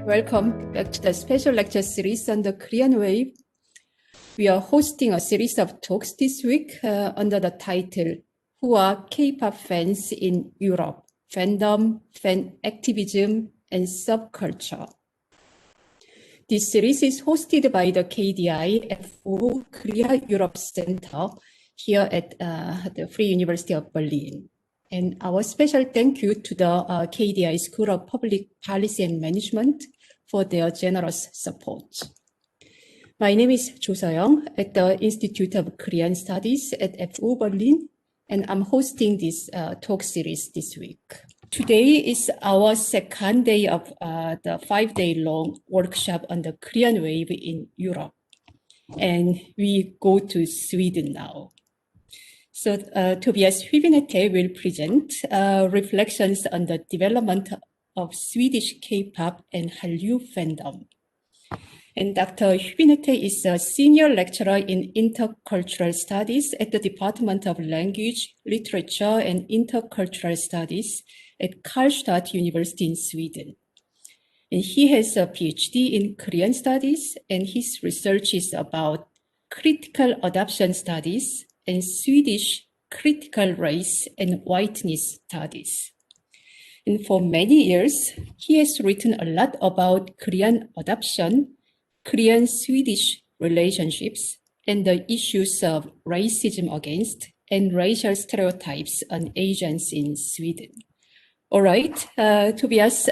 Welcome back to the special lecture series on the Korean wave. We are hosting a series of talks this week under the title, Who are K-pop fans in Europe? Fandom, Fan-Activism, and Subculture. This series is hosted by the KDI FO Korea Europe Center here at the Free University of Berlin. And our special thank you to the KDI School of Public Policy and Management for their generous support. My name is Jo Seong at the Institute of Korean Studies at FO Berlin, and I'm hosting this talk series this week. Today is our second day of the 5-day-long workshop on the Korean wave in Europe, and we go to Sweden now. So Tobias Hübinette will present reflections on the development of Swedish K-pop and Hallyu fandom. And Dr. Hübinette is a senior lecturer in intercultural studies at the Department of Language, Literature, and Intercultural Studies at Karlstad University in Sweden. And he has a PhD in Korean studies, and his research is about critical adoption studies and Swedish critical race and whiteness studies. And for many years, he has written a lot about Korean adoption, Korean-Swedish relationships, and the issues of racism against and racial stereotypes on Asians in Sweden. All right, Tobias,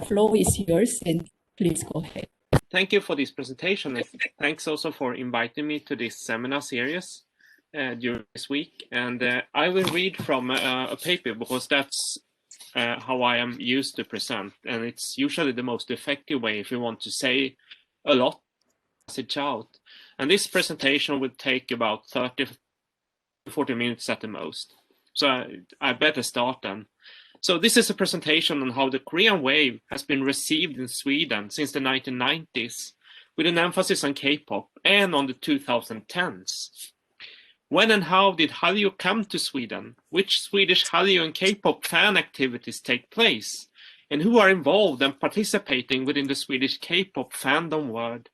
floor is yours, and please go ahead. Thank you for this presentation. Thanks also for inviting me to this seminar series during this week. And I will read from a paper because that's how I am used to present. And it's usually the most effective way if you want to say a lot, message out. And this presentation will take about 30 to 40 minutes at the most. So I better start then. So this is a presentation on how the Korean wave has been received in Sweden since the 1990s, with an emphasis on K-pop and on the 2010s. When and how did Hallyu come to Sweden? Which Swedish Hallyu and K-pop fan activities take place? And who are involved and participating within the Swedish K-pop fandom world?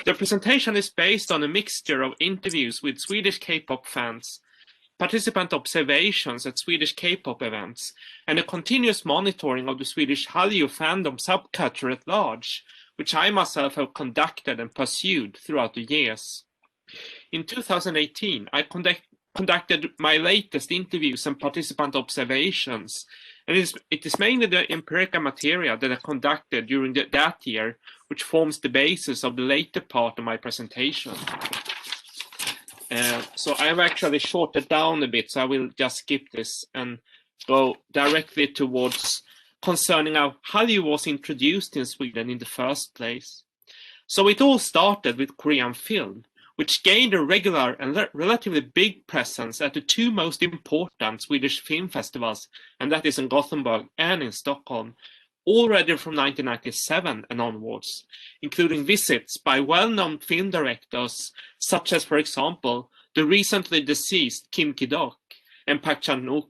The presentation is based on a mixture of interviews with Swedish K-pop fans, participant observations at Swedish K-pop events, and a continuous monitoring of the Swedish Hallyu fandom subculture at large, which I myself have conducted and pursued throughout the years. In 2018, I conducted my latest interviews and participant observations, and it is mainly the empirical material that I conducted during that year, which forms the basis of the later part of my presentation. So I've actually shortened down a bit, so I will just skip this and go directly towards concerning how Hallyu was introduced in Sweden in the first place. So it all started with Korean film, which gained a regular and relatively big presence at the two most important Swedish film festivals, and that is in Gothenburg and in Stockholm, already from 1997 and onwards, including visits by well-known film directors, such as, for example, the recently deceased Kim Ki-duk and Park Chan-wook.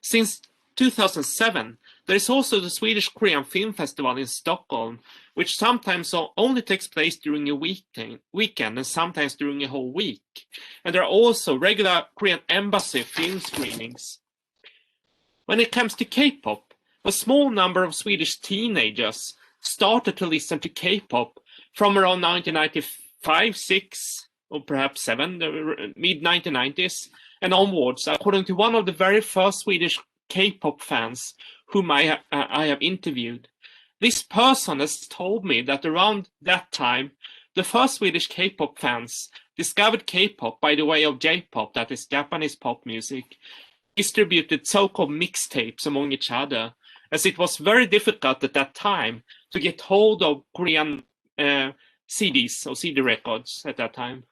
Since 2007, there is also the Swedish Korean Film Festival in Stockholm, which sometimes only takes place during a weekend and sometimes during a whole week. And there are also regular Korean embassy film screenings. When it comes to K-pop, a small number of Swedish teenagers started to listen to K-pop from around 1995, 6, or perhaps 7, the mid-1990s, and onwards, according to one of the very first Swedish K-pop fans whom I have interviewed. This person has told me that around that time, the first Swedish K-pop fans discovered K-pop by the way of J-pop, that is Japanese pop music, distributed so-called mixtapes among each other, as it was very difficult at that time to get hold of Korean CDs or CD records at that time.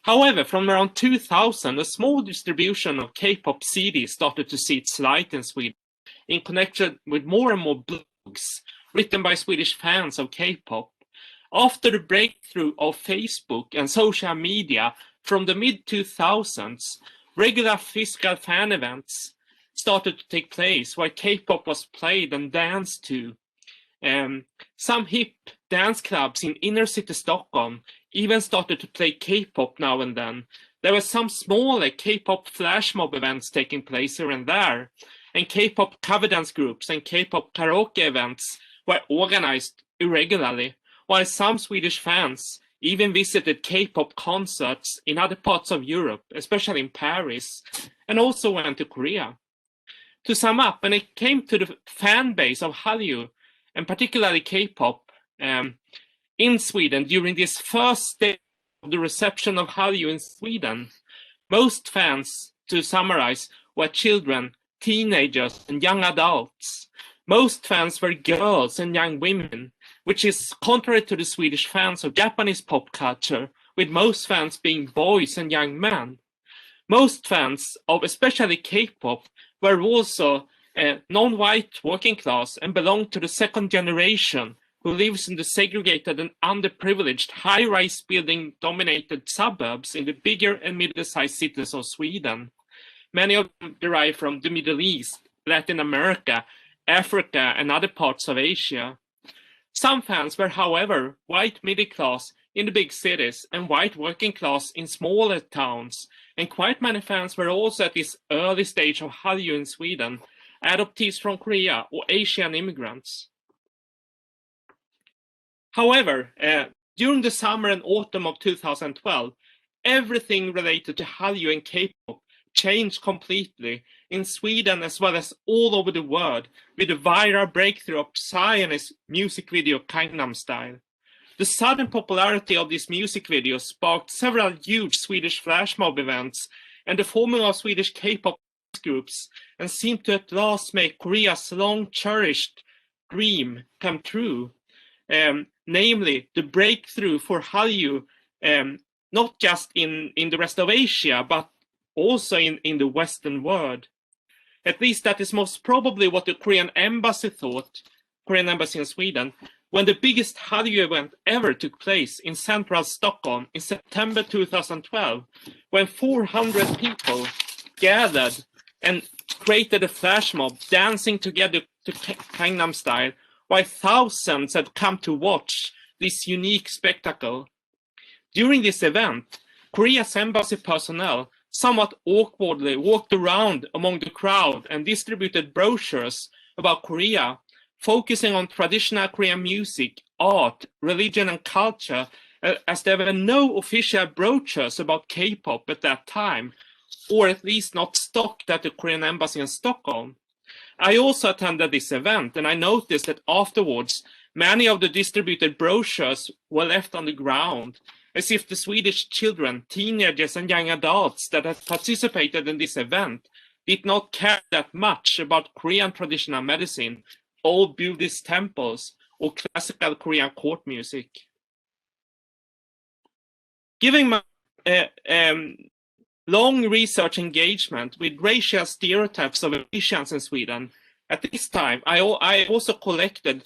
However, from around 2000, a small distribution of K-pop CDs started to see its light in Sweden, in connection with more and more blogs written by Swedish fans of K-pop. After the breakthrough of Facebook and social media from the mid-2000s, regular physical fan events started to take place where K-pop was played and danced to. Some hip dance clubs in inner city Stockholm even started to play K-pop now and then. There were some smaller K-pop flash mob events taking place here and there, and K-pop cover dance groups and K-pop karaoke events were organized irregularly, while some Swedish fans even visited K-pop concerts in other parts of Europe, especially in Paris, and also went to Korea. To sum up, when it came to the fan base of Hallyu, and particularly K-pop, in Sweden during this first stage of the reception of Hallyu in Sweden, most fans, to summarize, were children, teenagers, and young adults. Most fans were girls and young women, which is contrary to the Swedish fans of Japanese pop culture, with most fans being boys and young men. Most fans of especially K-pop were also non-white working class and belonged to the second generation who lives in the segregated and underprivileged high-rise building-dominated suburbs in the bigger and middle-sized cities of Sweden. Many of them derive from the Middle East, Latin America, Africa, and other parts of Asia. Some fans were, however, white middle class in the big cities and white working class in smaller towns, and quite many fans were also at this early stage of Hallyu in Sweden, adoptees from Korea or Asian immigrants. However, during the summer and autumn of 2012, everything related to Hallyu and K-pop changed completely in Sweden as well as all over the world with the viral breakthrough of Psy's music video Gangnam Style. The sudden popularity of this music video sparked several huge Swedish flash mob events and the forming of Swedish K-pop groups, and seemed to at last make Korea's long cherished dream come true. Namely, the breakthrough for Hallyu, not just in the rest of Asia, but also in the Western world. At least that is most probably what the Korean embassy thought, Korean embassy in Sweden, when the biggest Hallyu event ever took place in central Stockholm in September 2012, when 400 people gathered and created a flash mob dancing together to Gangnam Style, while thousands had come to watch this unique spectacle. During this event, Korea's embassy personnel somewhat awkwardly walked around among the crowd and distributed brochures about Korea, focusing on traditional Korean music, art, religion, and culture, as there were no official brochures about K-pop at that time, or at least not stocked at the Korean embassy in Stockholm. I also attended this event, and I noticed that afterwards, many of the distributed brochures were left on the ground, as if the Swedish children, teenagers, and young adults that had participated in this event did not care that much about Korean traditional medicine, old Buddhist temples, or classical Korean court music. Given my long research engagement with racial stereotypes of Asians in Sweden, at this time I also collected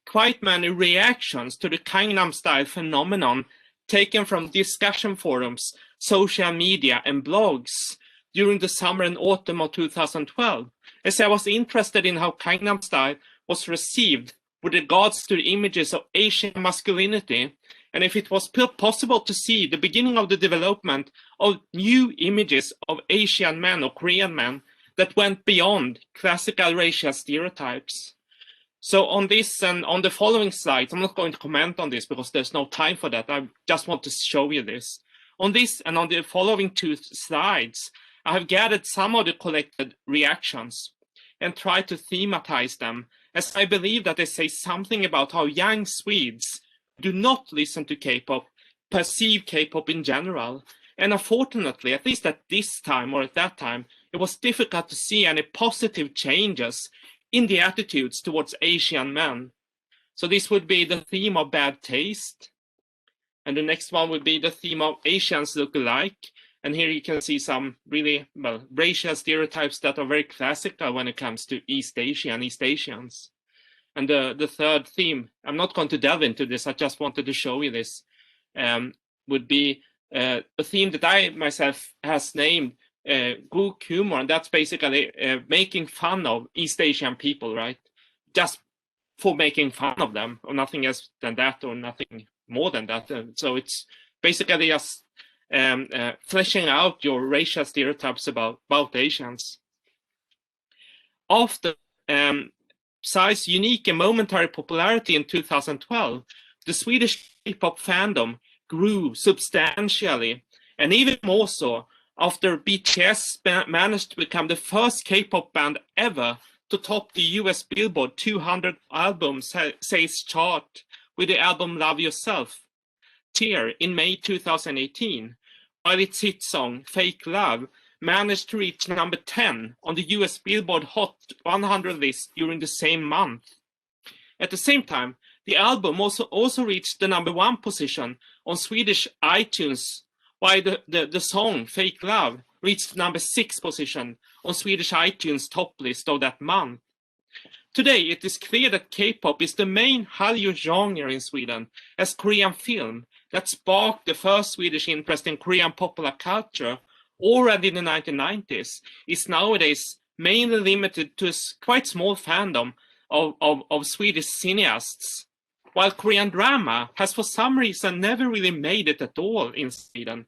quite many reactions to the Gangnam Style phenomenon taken from discussion forums, social media, and blogs during the summer and autumn of 2012, as I was interested in how Gangnam Style was received with regards to the images of Asian masculinity, and if it was possible to see the beginning of the development of new images of Asian men or Korean men that went beyond classical racial stereotypes. So on this and on the following slides, I'm not going to comment on this because there's no time for that. I just want to show you this. On this and on the following two slides, I have gathered some of the collected reactions and tried to thematize them, as I believe that they say something about how young Swedes do not listen to K-pop, perceive K-pop in general. And unfortunately, at least at this time or at that time, it was difficult to see any positive changes in the attitudes towards Asian men. So this would be the theme of bad taste. And the next one would be the theme of Asians look alike. And here you can see some really, well, racial stereotypes that are very classical when it comes to East Asia and East Asians. And the third theme, I'm not going to delve into this, I just wanted to show you this, would be a theme that I myself has named group humor, and that's basically making fun of East Asian people, right? Just for making fun of them, or nothing else than that, or nothing more than that. So it's basically just fleshing out your racial stereotypes about Asians. After Psy's unique and momentary popularity in 2012, the Swedish K-pop fandom grew substantially, and even more so after BTS managed to become the first K-pop band ever to top the US Billboard 200 album sales chart with the album Love Yourself Tear in May 2018, while its hit song Fake Love managed to reach number 10 on the US Billboard Hot 100 list during the same month. At the same time, the album also reached the number 1 position on Swedish iTunes, while the song Fake Love reached number 6 position on Swedish iTunes top list of that month. Today, it is clear that K-pop is the main Hallyu genre in Sweden, as Korean film that sparked the first Swedish interest in Korean popular culture already in the 1990s is nowadays mainly limited to a quite small fandom of Swedish cineasts, while Korean drama has for some reason never really made it at all in Sweden,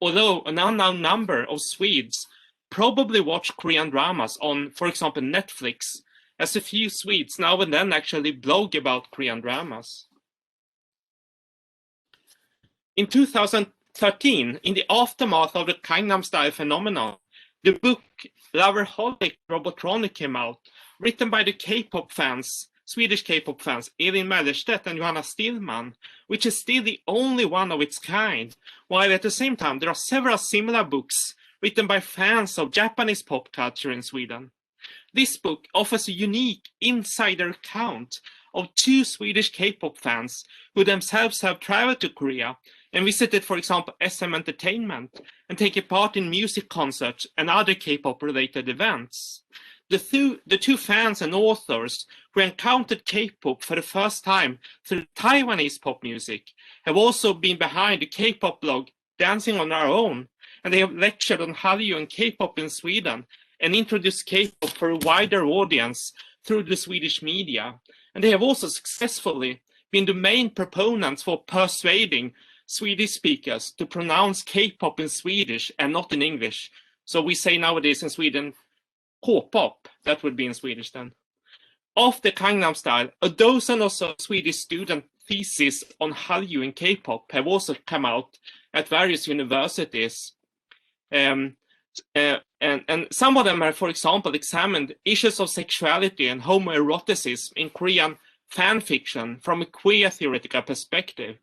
although an unknown number of Swedes probably watch Korean dramas on, for example, Netflix, as a few Swedes now and then actually blog about Korean dramas. In 2013, in the aftermath of the Gangnam Style phenomenon, the book Loverholic Robotronic came out, written by the K-pop fans, Swedish K-pop fans, Elin Mellerstedt and Johanna Stillman, which is still the only one of its kind, while at the same time there are several similar books written by fans of Japanese pop culture in Sweden. This book offers a unique insider account of 2 Swedish K-pop fans who themselves have traveled to Korea and visited, for example, SM Entertainment and taken part in music concerts and other K-pop related events. The two fans and authors who encountered K-pop for the first time through Taiwanese pop music have also been behind the K-pop blog Dancing on Our Own, and they have lectured on Hallyu and K-pop in Sweden and introduced K-pop for a wider audience through the Swedish media. And they have also successfully been the main proponents for persuading Swedish speakers to pronounce K-pop in Swedish and not in English. So we say nowadays in Sweden, K-pop, that would be in Swedish then. After Gangnam Style, a dozen or so Swedish student theses on Hallyu and K-pop have also come out at various universities. And some of them have, for example, examined issues of sexuality and homoeroticism in Korean fan fiction from a queer theoretical perspective.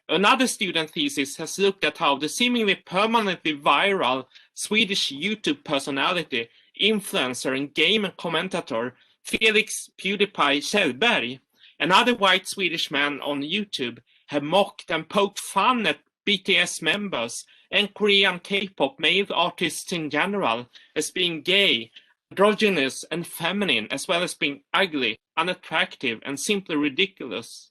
Another student thesis has looked at how the seemingly permanently viral Swedish YouTube personality, influencer, and game commentator Felix PewDiePie Kjellberg, another white Swedish man on YouTube, have mocked and poked fun at BTS members and Korean K-pop male artists in general as being gay, androgynous, and feminine, as well as being ugly, unattractive, and simply ridiculous.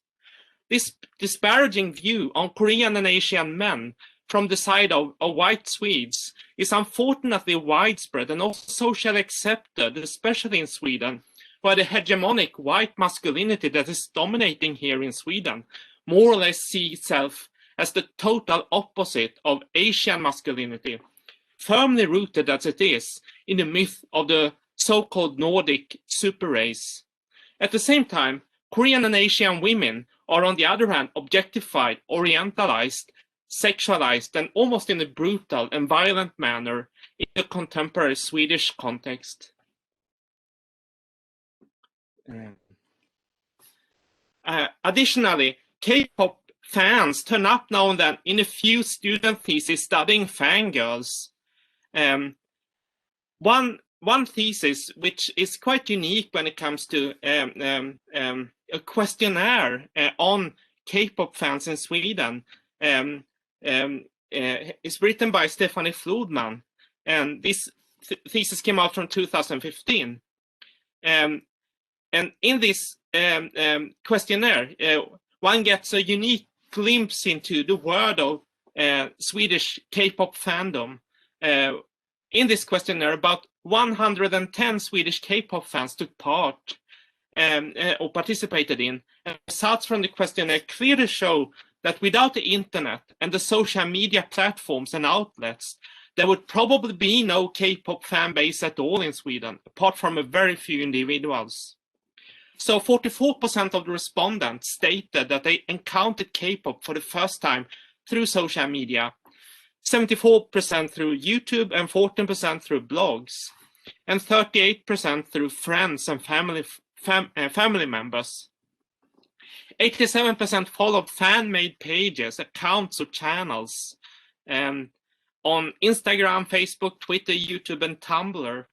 This disparaging view on Korean and Asian men from the side of white Swedes is unfortunately widespread and also socially accepted, especially in Sweden, where the hegemonic white masculinity that is dominating here in Sweden more or less sees itself as the total opposite of Asian masculinity, firmly rooted as it is in the myth of the so-called Nordic super race. At the same time, Korean and Asian women are on the other hand objectified, orientalized, sexualized, and almost in a brutal and violent manner in the contemporary Swedish context. Additionally, K-pop fans turn up now and then in a few student theses studying fangirls. One thesis, which is quite unique when it comes to a questionnaire on K-pop fans in Sweden, is written by Stephanie Flodman, and this thesis came out from 2015. And in this questionnaire, one gets a unique glimpse into the world of Swedish K-pop fandom. in this questionnaire, about 110 Swedish K-pop fans took part or participated in. And results from the questionnaire clearly show that without the internet and the social media platforms and outlets, there would probably be no K-pop fan base at all in Sweden, apart from a very few individuals. So 44% of the respondents stated that they encountered K-pop for the first time through social media, 74% through YouTube and 14% through blogs, and 38% through friends and family members. 87% followed fan-made pages, accounts, or channels on Instagram, Facebook, Twitter, YouTube, and Tumblr.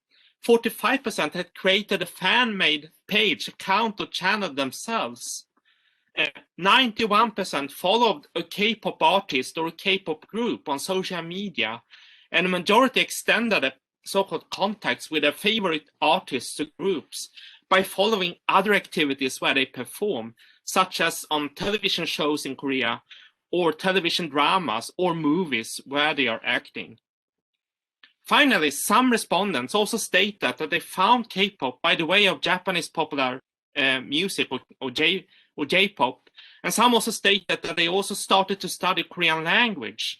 45% had created a fan-made page, account, or channel themselves. 91% followed a K-pop artist or a K-pop group on social media, and a majority extended a so-called contacts with their favorite artists or groups by following other activities where they perform, such as on television shows in Korea, or television dramas or movies where they are acting. Finally, some respondents also state that they found K-pop by the way of Japanese popular music or J-pop, and some also stated that they also started to study Korean language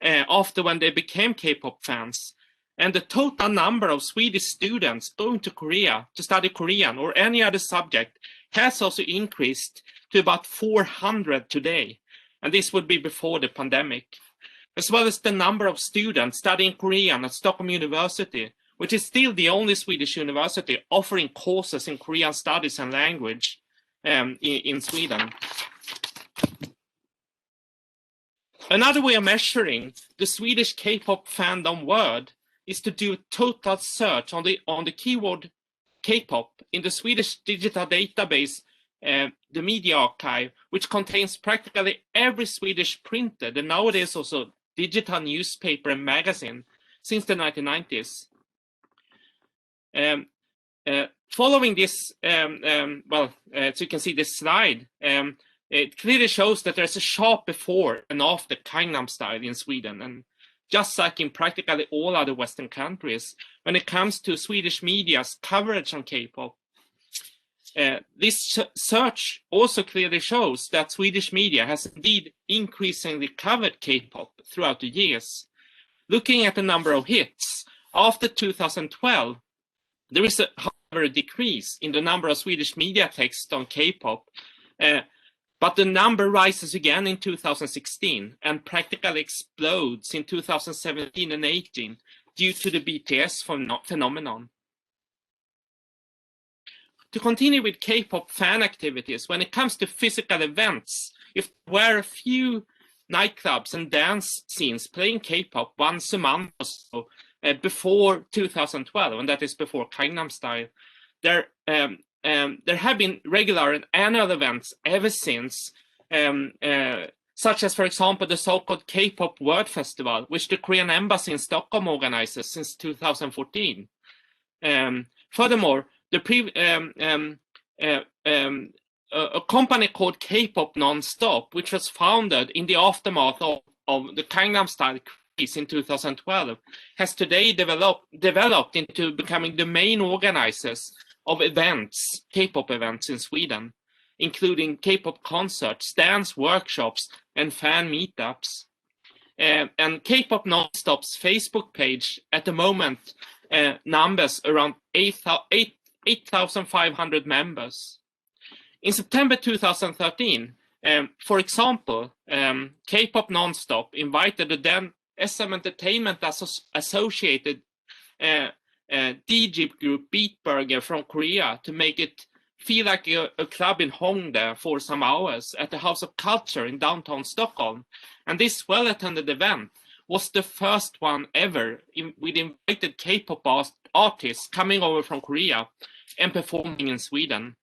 after when they became K-pop fans. And the total number of Swedish students going to Korea to study Korean or any other subject has also increased to about 400 today, and this would be before the pandemic, as well as the number of students studying Korean at Stockholm University, which is still the only Swedish university offering courses in Korean studies and language in Sweden. Another way of measuring the Swedish K-pop fandom word is to do a total search on the keyword K-pop in the Swedish digital database, the Media Archive, which contains practically every Swedish printed and nowadays also digital newspaper and magazine since the 1990s. Following this, as you can see this slide, it clearly shows that there's a sharp before and after Gangnam Style in Sweden, and just like in practically all other Western countries, when it comes to Swedish media's coverage on K-pop. This search also clearly shows that Swedish media has indeed increasingly covered K-pop throughout the years. Looking at the number of hits, after 2012, there is however a decrease in the number of Swedish media text on K-pop, but the number rises again in 2016 and practically explodes in 2017 and 18 due to the BTS phenomenon. To continue with K-pop fan activities, when it comes to physical events, if there were a few nightclubs and dance scenes playing K-pop once a month or so before 2012, and that is before Gangnam Style, there have been regular and annual events ever since, such as, for example, the so-called K-pop Word Festival, which the Korean Embassy in Stockholm organizes since 2014. Furthermore, a company called KPop Nonstop, which was founded in the aftermath of the Gangnam Style craze in 2012, has today developed into becoming the main organizers of events, K-pop events in Sweden, including K-pop concerts, dance workshops, and fan meetups. And KPop Nonstop's Facebook page at the moment numbers around 8,500 members. In September 2013, for example, KPop Nonstop invited the then SM Entertainment associated DJ group Beatburger from Korea to make it feel like a club in Hongdae for some hours at the House of Culture in downtown Stockholm. And this well-attended event was the first one ever with invited K-pop artists coming over from Korea and performing in Sweden.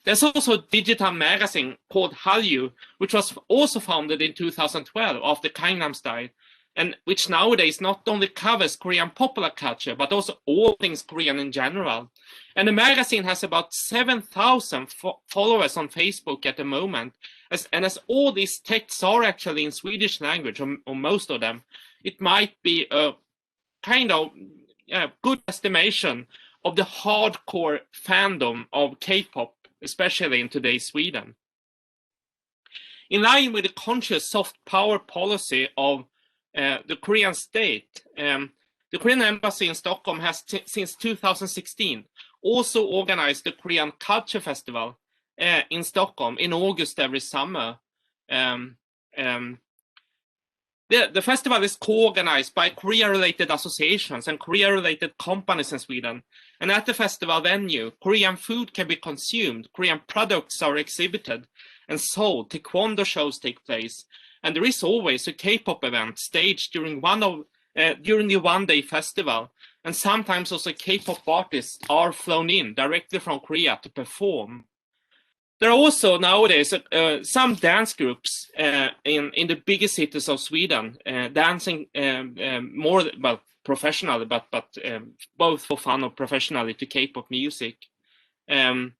There's also a digital magazine called Hallyu, which was also founded in 2012 after Gangnam Style, and which nowadays not only covers Korean popular culture, but also all things Korean in general. And the magazine has about 7,000 followers on Facebook at the moment, As all these texts are actually in Swedish language, or most of them, it might be a kind of good estimation of the hardcore fandom of K-pop, especially in today's Sweden. In line with the conscious soft power policy of the Korean state, the Korean embassy in Stockholm has since 2016 also organized the Korean Culture Festival in Stockholm in August every summer. The festival is co-organized by Korea-related associations and Korea-related companies in Sweden. And at the festival venue, Korean food can be consumed, Korean products are exhibited and sold, taekwondo shows take place, and there is always a K-pop event staged during the one-day festival, and sometimes also K-pop artists are flown in directly from Korea to perform. There are also nowadays some dance groups in the biggest cities of Sweden, dancing more, well, professionally, but both for fun or professionally to K-pop music. And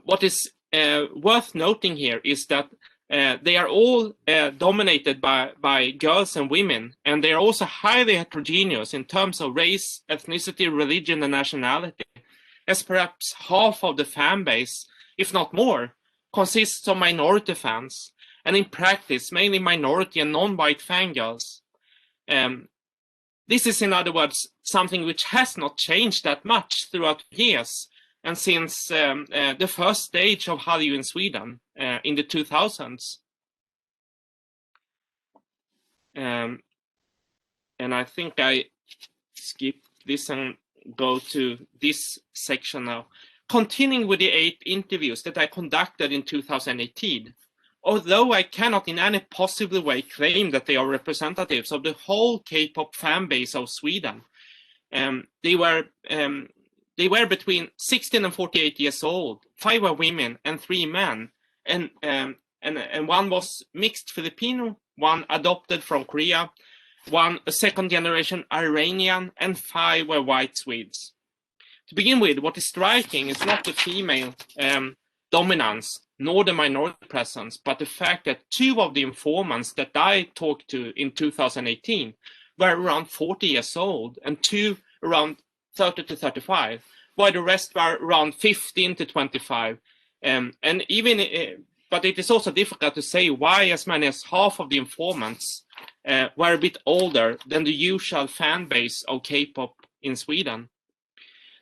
what is worth noting here is that they are all dominated by girls and women, and they are also highly heterogeneous in terms of race, ethnicity, religion, and nationality, as perhaps half of the fan base, if not more, consists of minority fans, and in practice, mainly minority and non-white fangirls. This is, in other words, something which has not changed that much throughout years, and since the first stage of Hallyu in Sweden in the 2000s. And I think I skip this and go to this section now. Continuing with the 8 interviews that I conducted in 2018, although I cannot in any possible way claim that they are representatives of the whole K-pop fan base of Sweden, they were between 16 and 48 years old. 5 were women and 3 men, and one was mixed Filipino, one adopted from Korea, one a second-generation Iranian, and 5 were white Swedes. To begin with, what is striking is not the female dominance nor the minority presence, but the fact that 2 of the informants that I talked to in 2018 were around 40 years old and 2 around 30 to 35, while the rest were around 15 to 25. But it is also difficult to say why as many as half of the informants were a bit older than the usual fan base of K-pop in Sweden.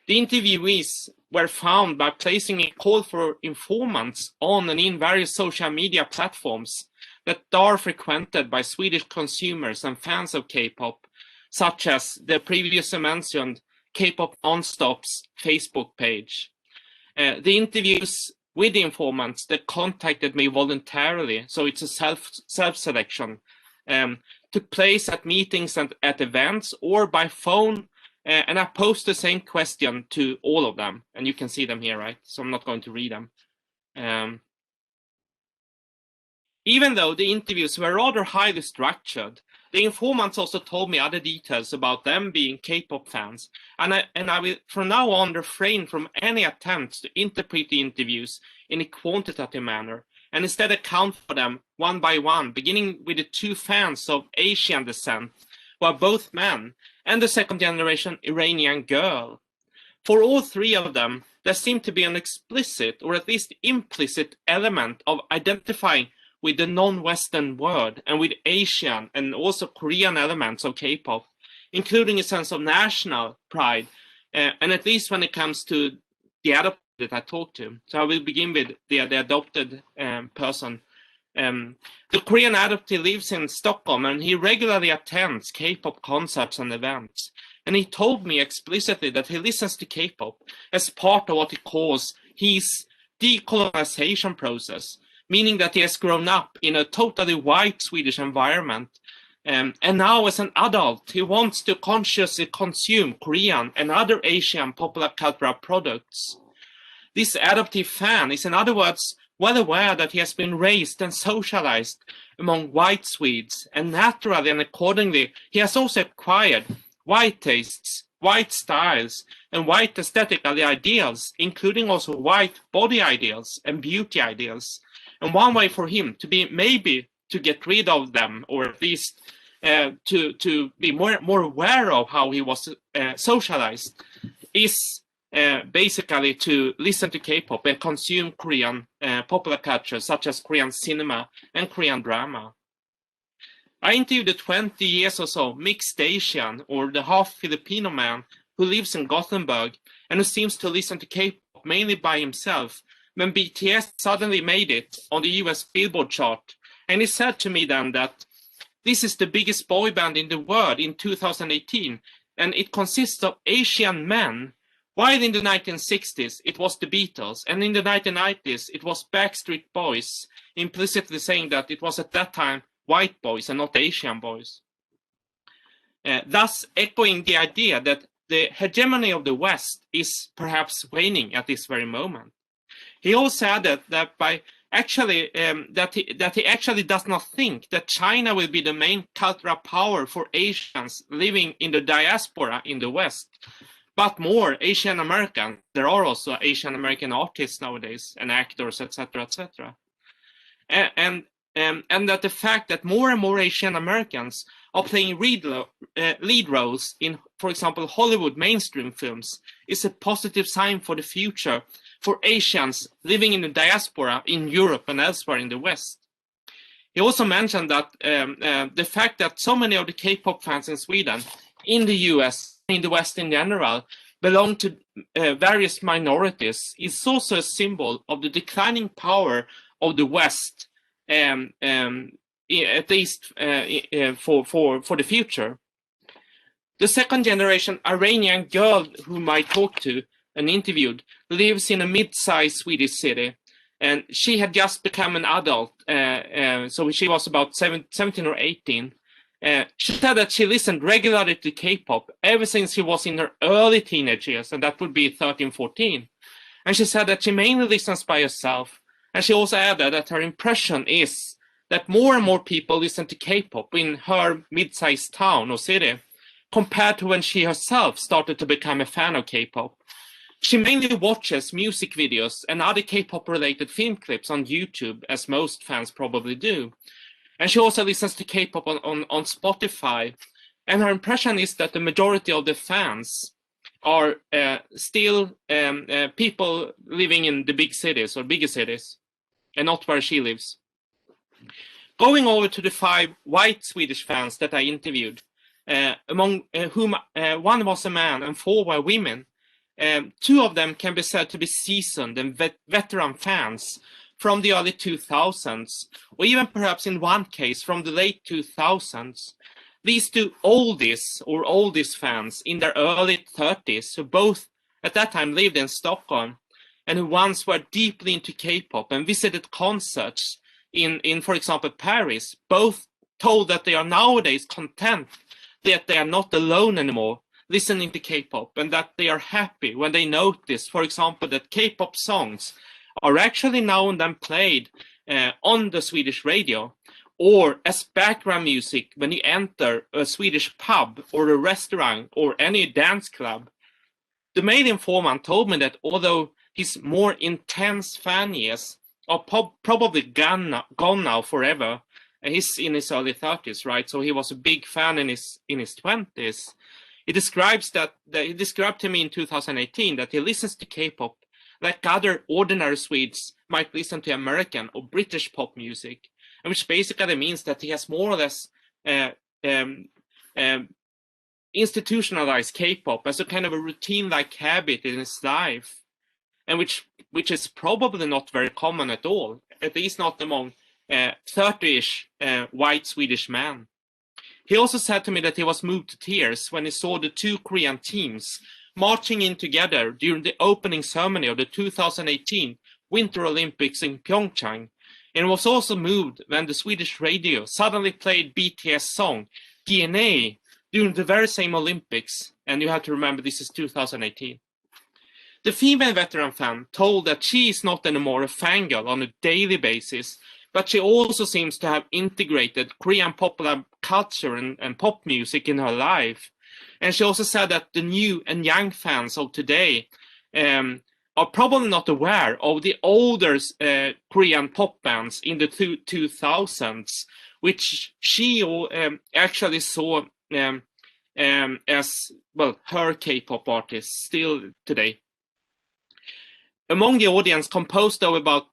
The interviewees were found by placing a call for informants on and in various social media platforms that are frequented by Swedish consumers and fans of K-pop, such as the previously mentioned K-pop Nonstop's Facebook page. The interviews with the informants that contacted me voluntarily, so it's a self-selection, took place at meetings and at events or by phone. And I posed the same question to all of them, and you can see them here, right? So I'm not going to read them. Even though the interviews were rather highly structured, the informants also told me other details about them being K-pop fans, and I will from now on refrain from any attempts to interpret the interviews in a quantitative manner, and instead account for them one by one, beginning with the 2 fans of Asian descent, who are both men, and the second-generation Iranian girl. For all 3 of them, there seemed to be an explicit, or at least implicit, element of identifying with the non-Western world and with Asian and also Korean elements of K-pop, including a sense of national pride, and at least when it comes to the adopted that I talked to. So I will begin with the adopted person. The Korean adoptee lives in Stockholm, and he regularly attends K-pop concerts and events. And he told me explicitly that he listens to K-pop as part of what he calls his decolonization process, meaning that he has grown up in a totally white Swedish environment. And now as an adult, he wants to consciously consume Korean and other Asian popular cultural products. This adoptive fan is, in other words, well aware that he has been raised and socialized among white Swedes, and naturally and accordingly, he has also acquired white tastes, white styles, and white aesthetic ideals, including also white body ideals and beauty ideals. And one way for him to be maybe to get rid of them, or at least to be more aware of how he was socialized, is basically to listen to K-pop and consume Korean popular culture, such as Korean cinema and Korean drama. I interviewed a 20 years or so mixed Asian, or the half Filipino man who lives in Gothenburg and who seems to listen to K-pop mainly by himself when BTS suddenly made it on the US Billboard chart. And he said to me then that this is the biggest boy band in the world in 2018, and it consists of Asian men, while in the 1960s it was the Beatles, and in the 1990s it was Backstreet Boys, implicitly saying that it was at that time white boys and not Asian boys. Thus echoing the idea that the hegemony of the West is perhaps waning at this very moment. He also added that by actually that he actually does not think that China will be the main cultural power for Asians living in the diaspora in the West, but more Asian American. There are also Asian American artists nowadays and actors, etc., etc. And that the fact that more and more Asian Americans are playing lead roles in, for example, Hollywood mainstream films is a positive sign for the future for Asians living in the diaspora in Europe and elsewhere in the West. He also mentioned that the fact that so many of the K-pop fans in Sweden, in the US, in the West in general, belong to various minorities is also a symbol of the declining power of the West, at least for the future. The second generation Iranian girl whom I talked to and interviewed lives in a mid-sized Swedish city, and she had just become an adult, so she was about 17 or 18. She said that she listened regularly to K-pop ever since she was in her early teenage years, and that would be 13, 14. And she said that she mainly listens by herself, and she also added that her impression is that more and more people listen to K-pop in her mid-sized town or city, compared to when she herself started to become a fan of K-pop. She mainly watches music videos and other K-pop related film clips on YouTube, as most fans probably do. And she also listens to K-pop on Spotify. And her impression is that the majority of the fans are still people living in the big cities or bigger cities, and not where she lives. Going over to the 5 white Swedish fans that I interviewed, among whom one was a man and 4 were women. 2 of them can be said to be seasoned and veteran fans from the early 2000s, or even perhaps in one case from the late 2000s. These 2 oldies fans in their early 30s, who both at that time lived in Stockholm, and who once were deeply into K-pop and visited concerts in, for example, Paris, both told that they are nowadays content that they are not alone anymore listening to K-pop, and that they are happy when they notice, for example, that K-pop songs are actually now and then played on the Swedish radio, or as background music when you enter a Swedish pub or a restaurant or any dance club. The male informant told me that although his more intense fan years are probably gone now forever, he's in his early 30s, right? So he was a big fan in his 20s. He described to me in 2018 that he listens to K-pop like other ordinary Swedes might listen to American or British pop music, and which basically means that he has more or less institutionalized K-pop as a kind of a routine-like habit in his life, and which is probably not very common at all, at least not among 30-ish white Swedish men. He also said to me that he was moved to tears when he saw the 2 Korean teams marching in together during the opening ceremony of the 2018 Winter Olympics in Pyeongchang, and was also moved when the Swedish radio suddenly played BTS song DNA during the very same Olympics, and you have to remember this is 2018. The female veteran fan told that she is not anymore a fangirl on a daily basis, but she also seems to have integrated Korean popular culture and pop music in her life. And she also said that the new and young fans of today are probably not aware of the older Korean pop bands in the 2000s, which she actually saw as, well, her K-pop artists still today. Among the audience composed of about,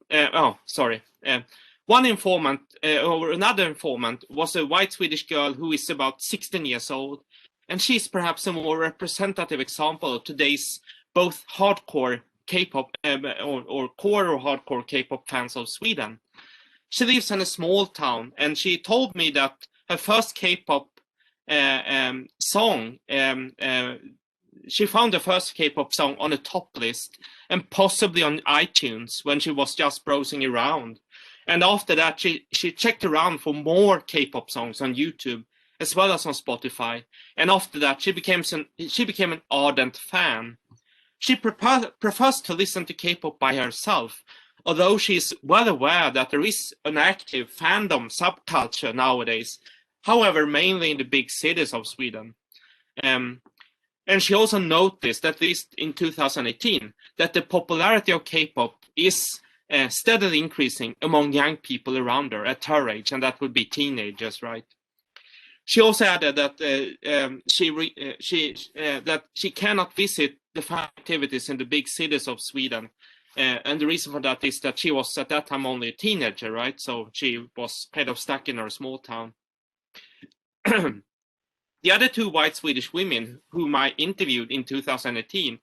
one informant or another informant was a white Swedish girl who is about 16 years old, and she's perhaps a more representative example of today's both hardcore K-pop or core or hardcore K-pop fans of Sweden. She lives in a small town, and she told me that her first K-pop song, she found the first K-pop song on a top list and possibly on iTunes when she was just browsing around. And after that, she checked around for more K-pop songs on YouTube as well as on Spotify. And after that, she became an ardent fan. She prefers to listen to K-pop by herself, although she is well aware that there is an active fandom subculture nowadays, however, mainly in the big cities of Sweden. And she also noticed, at least in 2018, that the popularity of K-pop is steadily increasing among young people around her at her age, and that would be teenagers, right? She also added that she cannot visit the fan activities in the big cities of Sweden, and the reason for that is that she was at that time only a teenager, right? So she was kind of stuck in her small town. The other two white Swedish women whom I interviewed in 2018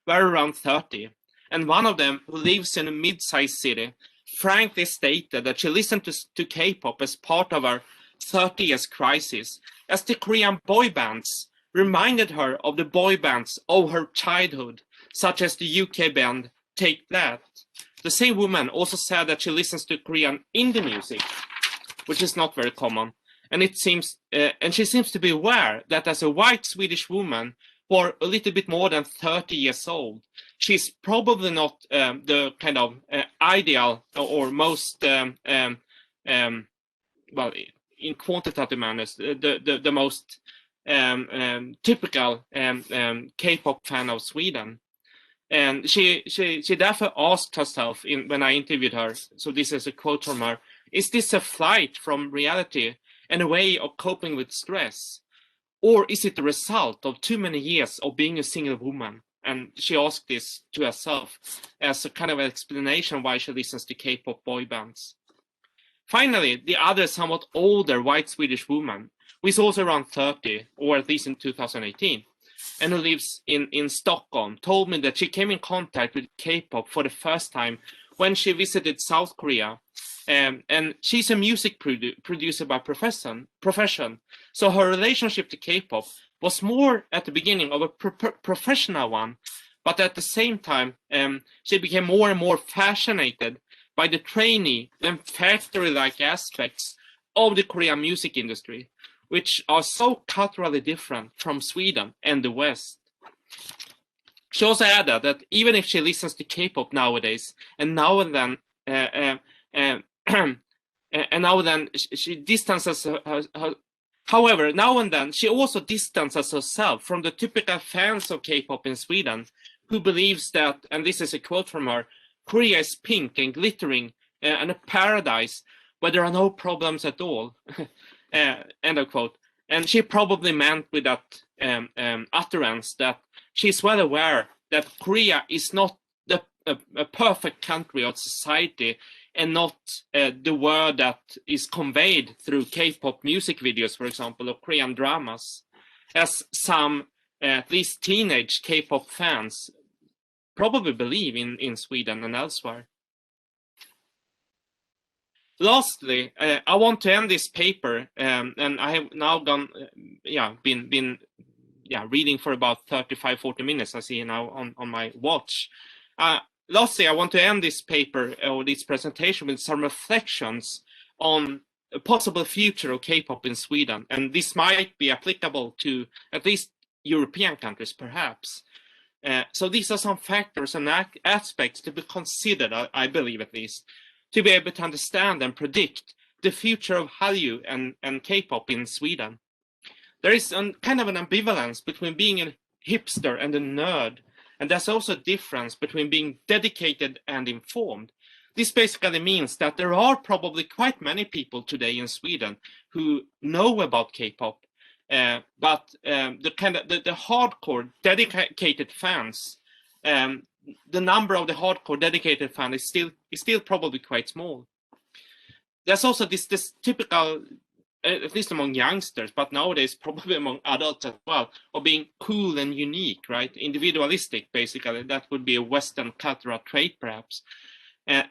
were around 30, and one of them, who lives in a mid-sized city, frankly stated that she listened to K-pop as part of her 30 years crisis, as the Korean boy bands reminded her of the boy bands of her childhood, such as the UK band Take That. The same woman also said that she listens to Korean indie music, which is not very common, and she seems to be aware that as a white Swedish woman for a little bit more than 30 years old, she's probably not the kind of ideal or most well, in quantitative manners, the most typical K-pop fan of Sweden. And she therefore asked herself when I interviewed her, so this is a quote from her, is this a flight from reality and a way of coping with stress? Or is it the result of too many years of being a single woman? And she asked this to herself as a kind of explanation why she listens to K-pop boy bands. Finally, the other somewhat older white Swedish woman, who is also around 30, or at least in 2018, and who lives in Stockholm, told me that she came in contact with K-pop for the first time when she visited South Korea. And she's a music producer by profession. So her relationship to K-pop was more at the beginning of a professional one, but at the same time, she became more and more fascinated by the trainee and factory-like aspects of the Korean music industry, which are so culturally different from Sweden and the West. She also added that even if she listens to K-pop nowadays, and now and then she distances her. However, now and then she also distances herself from the typical fans of K-pop in Sweden, who believes that, and this is a quote from her, Korea is pink and glittering and a paradise where there are no problems at all. End of quote. And she probably meant with that utterance that she's well aware that Korea is not a perfect country or society, and not the word that is conveyed through K-pop music videos, for example, or Korean dramas, as some at least teenage K-pop fans probably believe in Sweden and elsewhere. Lastly, I want to end this paper, and I have now been reading for about 35-40 minutes, I see now on my watch. Lastly, I want to end this paper or this presentation with some reflections on a possible future of K-pop in Sweden, and this might be applicable to at least European countries, perhaps. So these are some factors and aspects to be considered, I believe at least, to be able to understand and predict the future of Hallyu and K-pop in Sweden. There is kind of an ambivalence between being a hipster and a nerd, And there's also a difference between being dedicated and informed. This basically means that there are probably quite many people today in Sweden who know about K-pop, but the hardcore dedicated fans, the number of the hardcore dedicated fans is still probably quite small. There's also this typical, at least among youngsters, but nowadays probably among adults as well, of being cool and unique, right? Individualistic, basically. That would be a WesternQatar Trade, perhaps.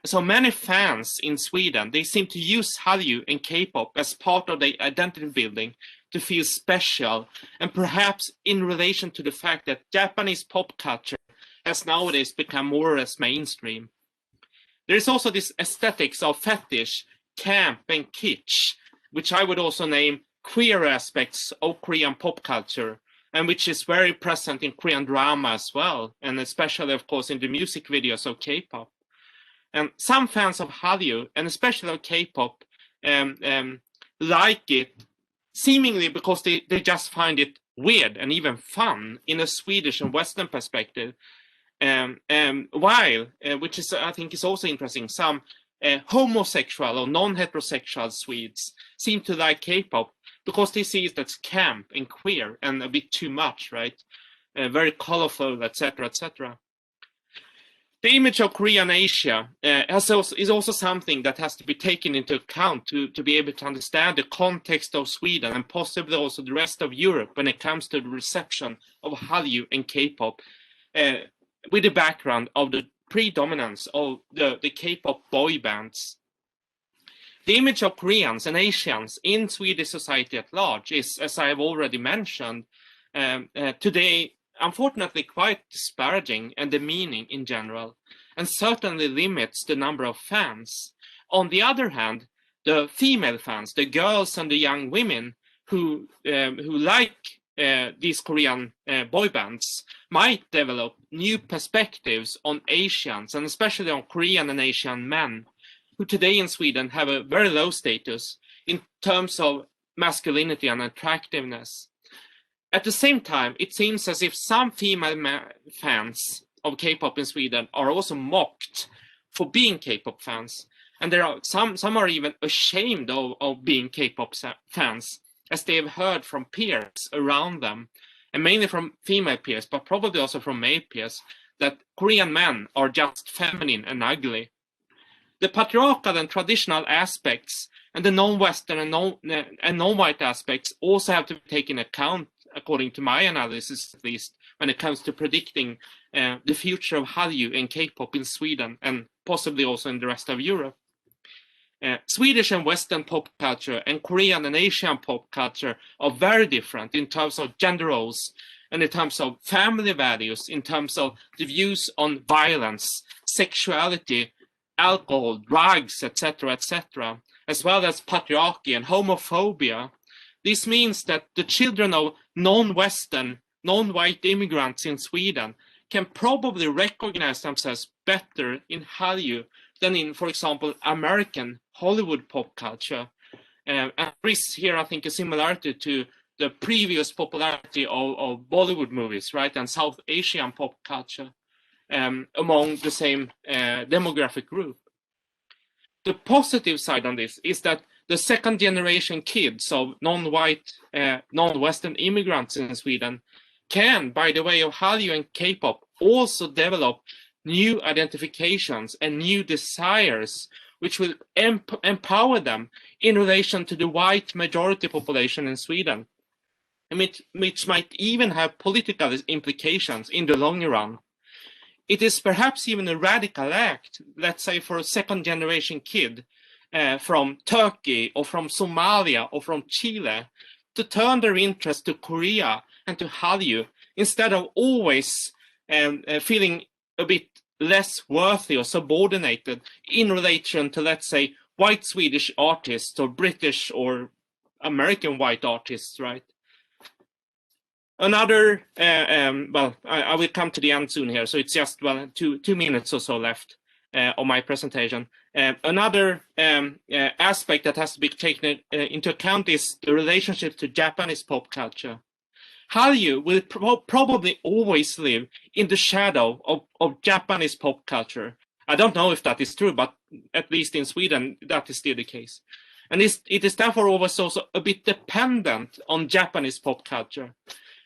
So many fans in Sweden, they seem to use Hallyu and K-pop as part of their identity building to feel special, and perhaps in relation to the fact that Japanese pop culture has nowadays become more or less mainstream. There is also this aesthetics of fetish, camp, and kitsch, which I would also name queer aspects of Korean pop culture, and which is very present in Korean drama as well, and especially, of course, in the music videos of K-pop. And some fans of Hallyu, and especially of K-pop, like it, seemingly because they just find it weird and even fun in a Swedish and Western perspective. While, which is I think is also interesting, some homosexual or non-heterosexual Swedes seem to like K-pop because they see it as camp and queer and a bit too much, right? Very colorful, etc., etc. The image of Korea and Asia is also something that has to be taken into account to be able to understand the context of Sweden and possibly also the rest of Europe when it comes to the reception of Hallyu and K-pop, with the background of the predominance of the K-pop boy bands. The image of Koreans and Asians in Swedish society at large is, as I have already mentioned, today unfortunately quite disparaging and demeaning in general, and certainly limits the number of fans. On the other hand, the female fans, the girls and the young women who like these Korean boy bands, might develop new perspectives on Asians, and especially on Korean and Asian men, who today in Sweden have a very low status in terms of masculinity and attractiveness. At the same time, it seems as if some female fans of K-pop in Sweden are also mocked for being K-pop fans. And there are some are even ashamed of being K-pop fans, as they have heard from peers around them, and mainly from female peers, but probably also from male peers, that Korean men are just feminine and ugly. The patriarchal and traditional aspects and the non-Western and non-white aspects also have to be taken into account, according to my analysis at least, when it comes to predicting the future of Hallyu and K-pop in Sweden and possibly also in the rest of Europe. Swedish and Western pop culture and Korean and Asian pop culture are very different in terms of gender roles and in terms of family values, in terms of the views on violence, sexuality, alcohol, drugs, etc., etc., as well as patriarchy and homophobia. This means that the children of non-Western, non-white immigrants in Sweden can probably recognize themselves better in Hallyu than in, for example, American Hollywood pop culture. And there is here, I think, a similarity to the previous popularity of Bollywood movies, right, and South Asian pop culture among the same demographic group. The positive side on this is that the second generation kids of non-white, non-Western immigrants in Sweden can, by the way of Hallyu and K-pop, also develop new identifications and new desires, which will empower them in relation to the white majority population in Sweden, and which might even have political implications in the long run. It is perhaps even a radical act, let's say for a second generation kid from Turkey or from Somalia or from Chile, to turn their interest to Korea and to Hallyu instead of always feeling a bit less worthy or subordinated in relation to, let's say, white Swedish artists or British or American white artists, right? Another, well, I will come to the end soon here, so it's just, well, two minutes or so left of my presentation. Another aspect that has to be taken into account is the relationship to Japanese pop culture. Hallyu will probably always live in the shadow of Japanese pop culture. I don't know if that is true, but at least in Sweden, that is still the case. And it is therefore always also a bit dependent on Japanese pop culture.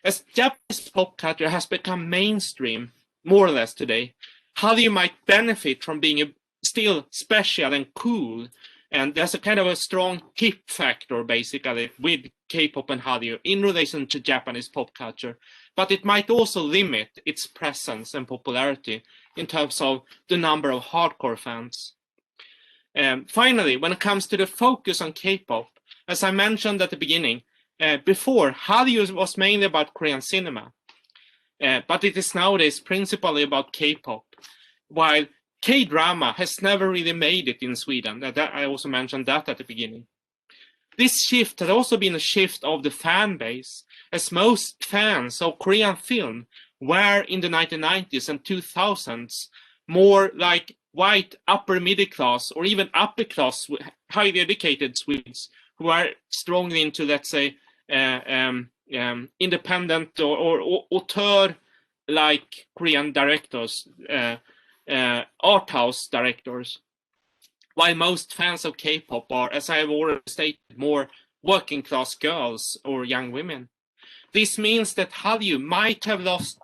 As Japanese pop culture has become mainstream, more or less today, Hallyu might benefit from being still special and cool. And there's a kind of a strong hip factor, basically, with K-pop and Hallyu in relation to Japanese pop culture. But it might also limit its presence and popularity in terms of the number of hardcore fans. Finally, when it comes to the focus on K-pop, as I mentioned at the beginning, before, Hallyu was mainly about Korean cinema. But it is nowadays principally about K-pop, while K-drama has never really made it in Sweden. I also mentioned that at the beginning. This shift had also been a shift of the fan base, as most fans of Korean film were in the 1990s and 2000s more like white upper middle class or even upper class highly educated Swedes who are strongly into, let's say, independent or auteur-like Korean directors, art house directors, while most fans of K-pop are, as I have already stated, more working class girls or young women. This means that Hallyu might have lost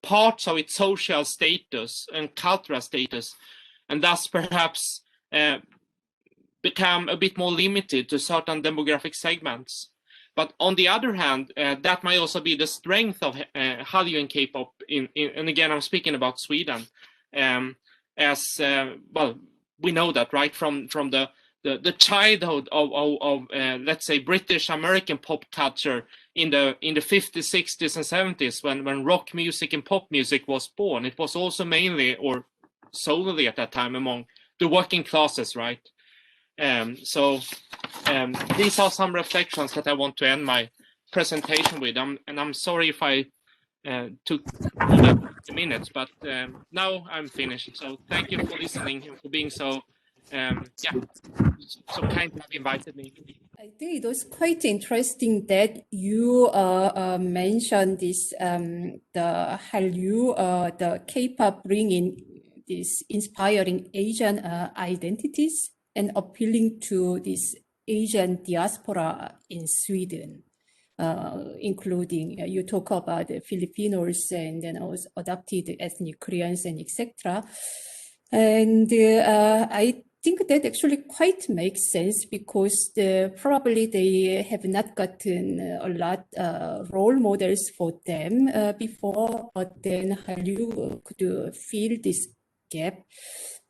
parts of its social status and cultural status, and thus perhaps become a bit more limited to certain demographic segments. But on the other hand, that might also be the strength of Hallyu and K-pop. And again, I'm speaking about Sweden, well, we know that, right, from the childhood of let's say British American pop culture in the 50s, 60s, and 70s when rock music and pop music was born. It was also mainly or solely at that time among the working classes, right? So these are some reflections that I want to end my presentation with. And I'm sorry if I took more than 50 minutes, but now I'm finished. So thank you for listening and for being so so kind to have invited me. I think it was quite interesting that you mentioned this the Hallyu, the K-pop bringing these inspiring Asian identities and appealing to this Asian diaspora in Sweden, including you talk about the Filipinos and then also adopted ethnic Koreans and etc. And I think that actually quite makes sense because probably they have not gotten a lot role models for them before, but then Hallyu could fill this gap.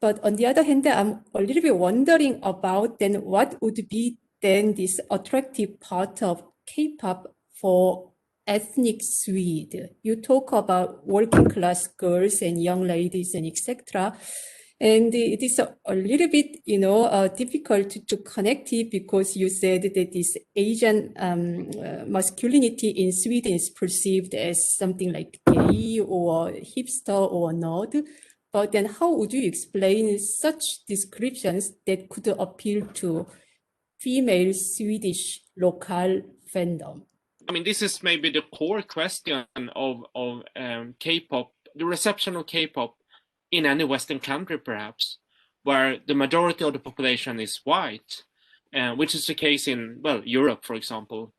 But on the other hand, I'm a little bit wondering about then what would be then this attractive part of K-pop for ethnic Swede. You talk about working class girls and young ladies and etc. And it is a little bit, difficult to connect it because you said that this Asian masculinity in Sweden is perceived as something like gay or hipster or not. But then how would you explain such descriptions that could appeal to female Swedish local fandom? I mean, this is maybe the core question of K-pop, the reception of K-pop in any Western country, perhaps, where the majority of the population is white, which is the case in, well, Europe, for example.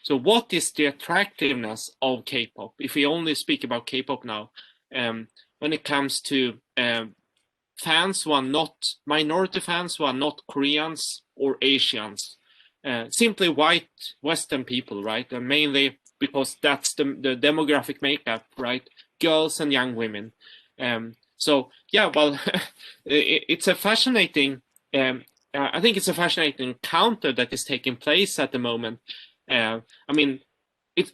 So what is the attractiveness of K-pop? If we only speak about K-pop now, when it comes to fans who are not, minority fans who are not Koreans or Asians, simply white Western people, right? And mainly because that's the demographic makeup, right? Girls and young women. So yeah, well, it's a fascinating. I think it's a fascinating encounter that is taking place at the moment. I mean,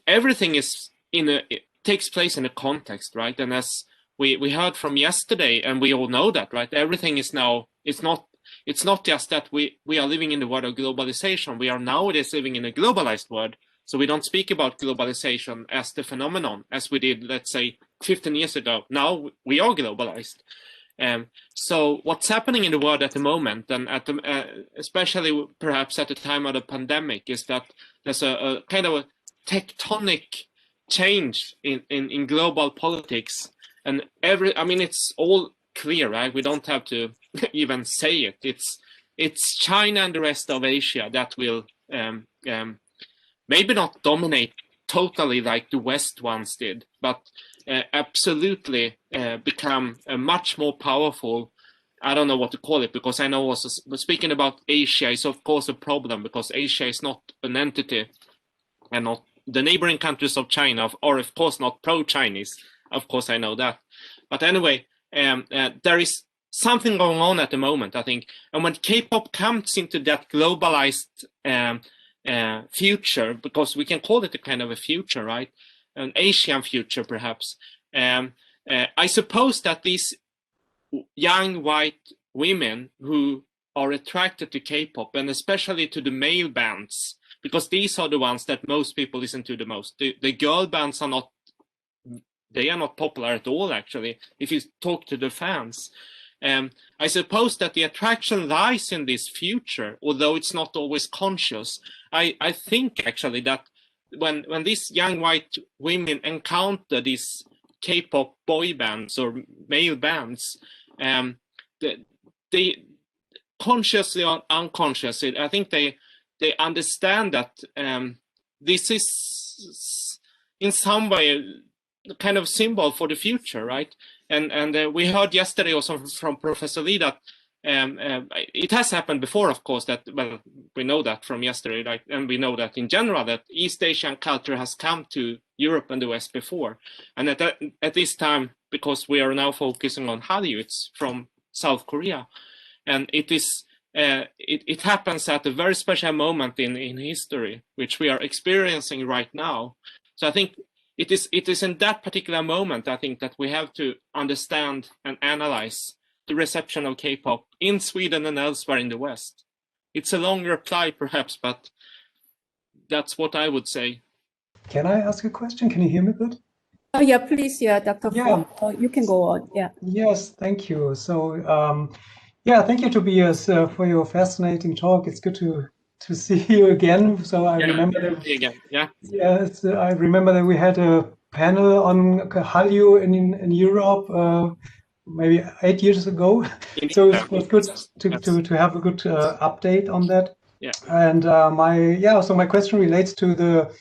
everything is it takes place in a context, right? And as we heard from yesterday, and we all know that, right? Everything is now. It's not just that we are living in the world of globalization. We are nowadays living in a globalized world. So we don't speak about globalization as the phenomenon as we did, let's say, 15 years ago. Now we are globalized. So what's happening in the world at the moment, and especially perhaps at the time of the pandemic, is that there's a kind of tectonic change in global politics, and I mean, it's all clear, right? We don't have to even say it. It's China and the rest of Asia that will maybe not dominate totally like the West once did, but absolutely become a much more powerful. I don't know what to call it, because I know also speaking about Asia is of course a problem, because Asia is not an entity, and not the neighboring countries of China are of course not pro-Chinese. Of course, I know that. But anyway, there is something going on at the moment, I think. And when K-pop comes into that globalized future, because we can call it a kind of a future, right? An Asian future, perhaps. I suppose that these young white women who are attracted to K-pop, and especially to the male bands, because these are the ones that most people listen to the most. The girl bands are not, they are not popular at all, actually, if you talk to the fans. I suppose that the attraction lies in this future, although it's not always conscious. I think actually that when these young white women encounter these K-pop boy bands or male bands, they consciously or unconsciously, I think they understand that this is in some way kind of symbol for the future, right? And we heard yesterday also from Professor Lee that it has happened before, of course, that, well, we know that from yesterday, like, and we know that in general that East Asian culture has come to Europe and the West before. And at this time, because we are now focusing on Hallyu, it's from South Korea. And it is it happens at a very special moment in history, which we are experiencing right now. So I think it is in that particular moment, I think, that we have to understand and analyze the reception of K-pop in Sweden and elsewhere in the West. It's a long reply, perhaps, but that's what I would say. Can I ask a question? Can you hear me good? Oh, yeah, please, yeah, Dr. Yeah. You can go on, yeah. Yes, thank you. So, yeah, thank you, Tobias, for your fascinating talk. It's good to see you again. So I remember that. Again, yeah. Yes, I remember that we had a panel on Hallyu in Europe maybe 8 years ago. So it was good to have a good update on that. Yeah. And so my question relates to the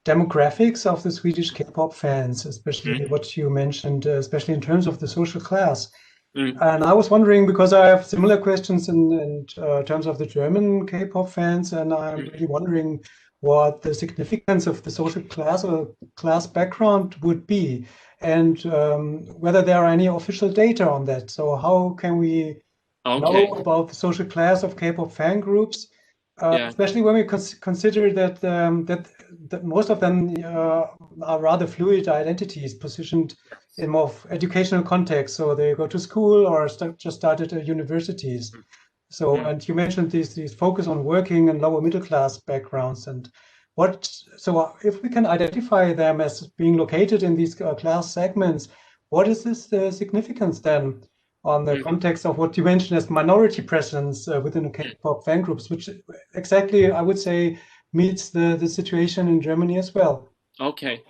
demographics of the Swedish K-pop fans, especially what you mentioned, especially in terms of the social class. And I was wondering, because I have similar questions in terms of the German K-pop fans, and I'm really wondering what the significance of the social class or class background would be, and whether there are any official data on that. So how can we know about the social class of K-pop fan groups, especially when we consider that that most of them are rather fluid identities positioned in more educational context. So they go to school or just started at universities. So, and you mentioned these focus on working and lower middle class backgrounds, and so if we can identify them as being located in these class segments, what is this significance then on the context of what you mentioned as minority presence within the K-pop fan groups, which exactly, I would say, meets the situation in Germany as well? Okay,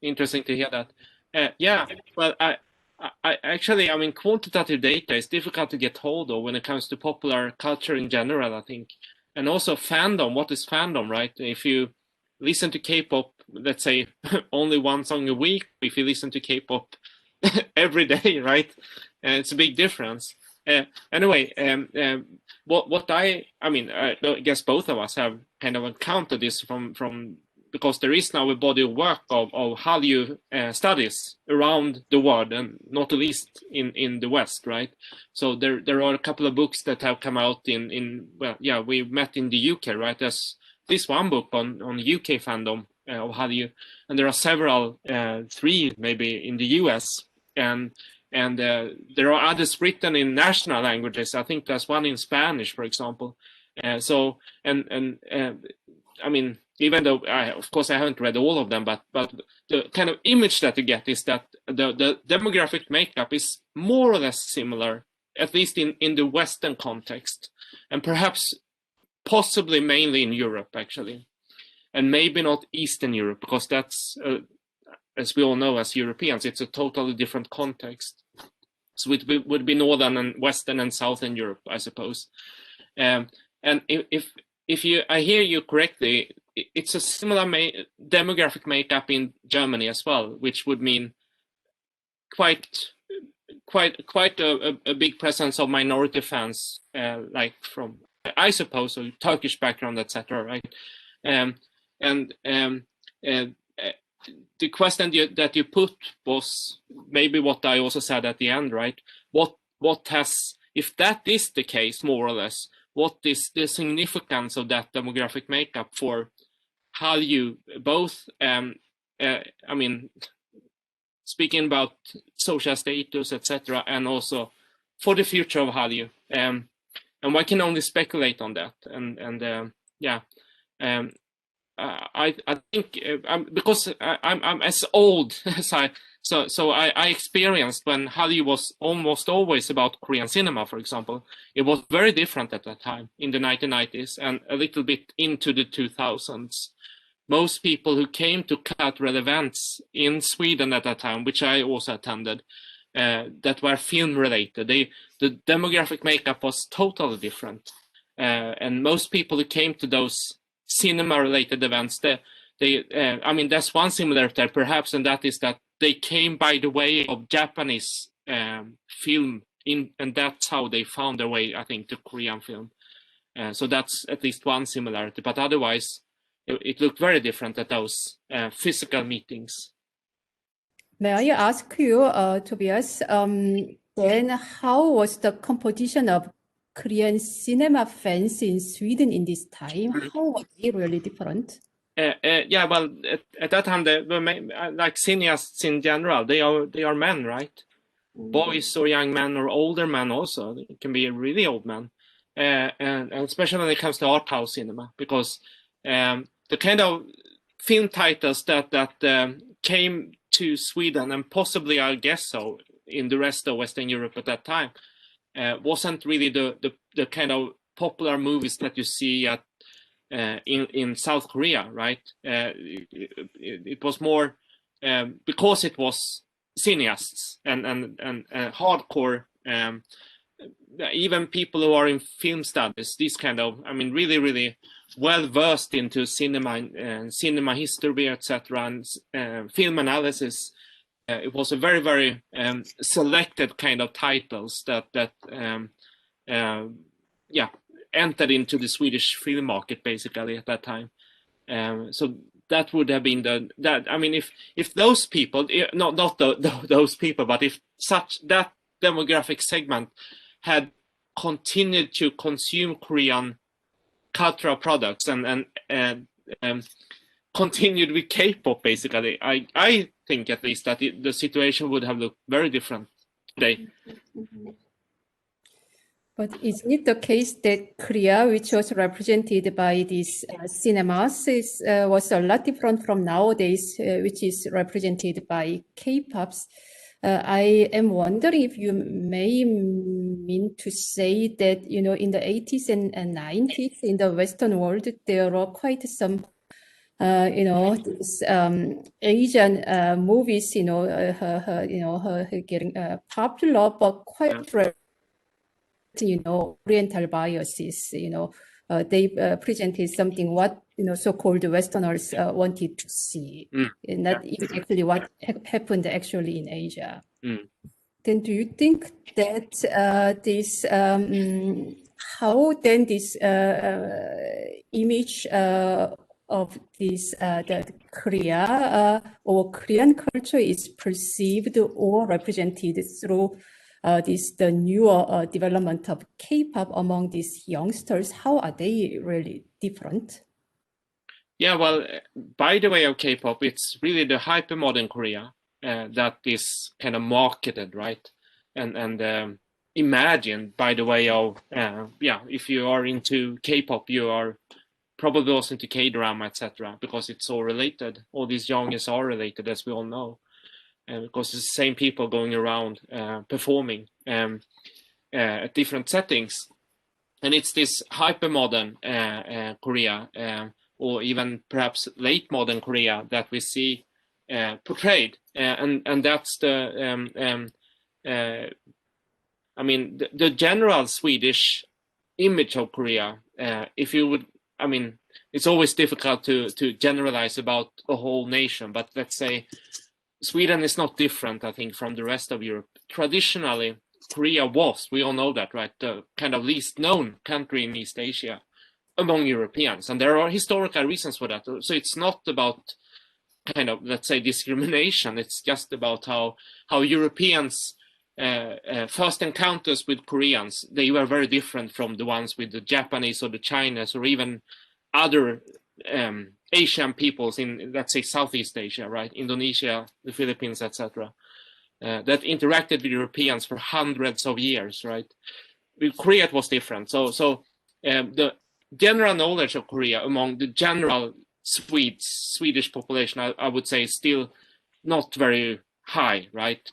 interesting to hear that. Yeah, well, I actually, I mean, quantitative data is difficult to get hold of when it comes to popular culture in general, I think. And also fandom, what is fandom, right? If you listen to K-pop, let's say only one song a week, if you listen to K-pop every day, right? It's a big difference. Anyway, what I mean, I guess both of us have kind of encountered this from because there is now a body of work of Hallyu studies around the world, and not the least in the West, right? So there are a couple of books that have come out well, yeah, we met in the UK, right? There's this one book on UK fandom of Hallyu, and there are several, 3 maybe in the US, and there are others written in national languages. I think there's one in Spanish, for example. So I mean, even though of course I haven't read all of them, but the kind of image that you get is that the demographic makeup is more or less similar, at least in the Western context, and perhaps possibly mainly in Europe, actually. and maybe not Eastern Europe, because that's, as we all know as Europeans, it's a totally different context. So it would be Northern and Western and Southern Europe, I suppose. And if I hear you correctly, it's a similar demographic makeup in Germany as well, which would mean quite a big presence of minority fans, like from, I suppose, a Turkish background, etc. Right? The question that you put was maybe what I also said at the end, right? What has, if that is the case, more or less, what is the significance of that demographic makeup for Hallyu, both, I mean, speaking about social status, etc., and also for the future of Hallyu. And one can only speculate on that. I think because I'm as old as I experienced when Hallyu was almost always about Korean cinema, for example. It was very different at that time in the 1990s and a little bit into the 2000s. Most people who came to cultural events in Sweden at that time, which I also attended, that were film related, the demographic makeup was totally different. And most people who came to those cinema related events, I mean, there's one similarity perhaps, and that is that they came by the way of Japanese film, and that's how they found their way, I think, to Korean film. So that's at least one similarity, but otherwise it looked very different at those physical meetings. May I ask you, Tobias, then how was the composition of Korean cinema fans in Sweden in this time? How were they really different? Yeah, well, at that time, like cineasts in general, they are men, right? Boys or young men or older men also. It can be a really old man, and especially when it comes to art house cinema, because the kind of film titles that came to Sweden, and possibly, I guess so, in the rest of Western Europe at that time, wasn't really the kind of popular movies that you see at in South Korea, right? It was more because it was cineasts and hardcore, even people who are in film studies, these kind of, I mean, really well versed into cinema and cinema history, etc., and film analysis. It was a very selected kind of titles that entered into the Swedish film market basically at that time. So that would have been I mean, if those people, not those people, but if that demographic segment had continued to consume Korean cultural products and continued with K-pop, basically, I think at least that the situation would have looked very different today. But is it the case that Korea, which was represented by these cinemas, was a lot different from nowadays, which is represented by K-pops? I am wondering if you may mean to say that, you know, in the 80s and 90s in the Western world, there were quite some, you know, these, Asian movies, you know, getting popular, but quite you know, Oriental biases, you know, they presented something what, you know, so-called Westerners wanted to see, and not exactly what happened actually in Asia. Then do you think that this, how then this image of this, that Korea or Korean culture is perceived or represented through the newer development of K-pop among these youngsters, how are they really different? Yeah, well, by the way of K-pop, it's really the hypermodern Korea that is kind of marketed, right? And imagined by the way of, if you are into K-pop, you are probably also into K-drama, etc., because it's all related. All these youngsters are related, as we all know. Because it's the same people going around performing at different settings. And it's this hypermodern Korea or even perhaps late modern Korea that we see portrayed, and that's the I mean the general Swedish image of Korea. If you would, I mean, it's always difficult to generalize about a whole nation, but let's say Sweden is not different, I think, from the rest of Europe. Traditionally, Korea was, we all know that, right, the kind of least known country in East Asia among Europeans, and there are historical reasons for that. So it's not about kind of, let's say, discrimination. It's just about how Europeans first encounters with Koreans, they were very different from the ones with the Japanese or the Chinese or even other Asian peoples in, let's say, Southeast Asia, right? Indonesia, the Philippines, etc. That interacted with Europeans for hundreds of years, right? With Korea, it was different. So the general knowledge of Korea among the general Swedish population, I would say, is still not very high, right?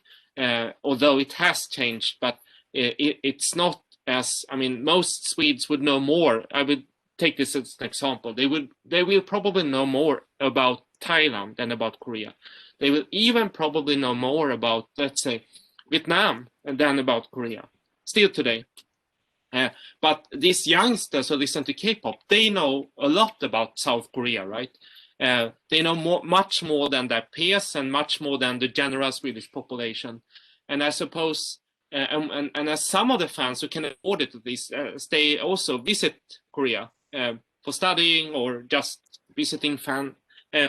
Although it has changed, but it's not as, I mean, most Swedes would know more. I would take this as an example. They will probably know more about Thailand than about Korea. They will even probably know more about, let's say, Vietnam than about Korea, still today. But these youngsters who listen to K-pop, they know a lot about South Korea, right? They know much more than their peers and much more than the general Swedish population. And I suppose, and as some of the fans who can afford it at least, they also visit Korea for studying or just visiting fan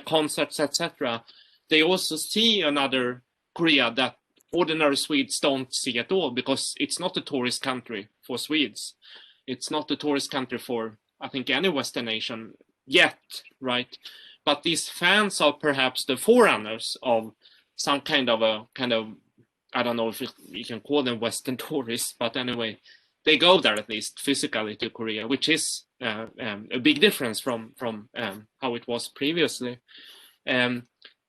concerts, etc. They also see another Korea that ordinary Swedes don't see at all, because it's not a tourist country for Swedes. It's not a tourist country for, I think, any Western nation yet, right? But these fans are perhaps the forerunners of some kind of, I don't know if you can call them Western tourists, but anyway, they go there at least physically to Korea, which is a big difference from how it was previously.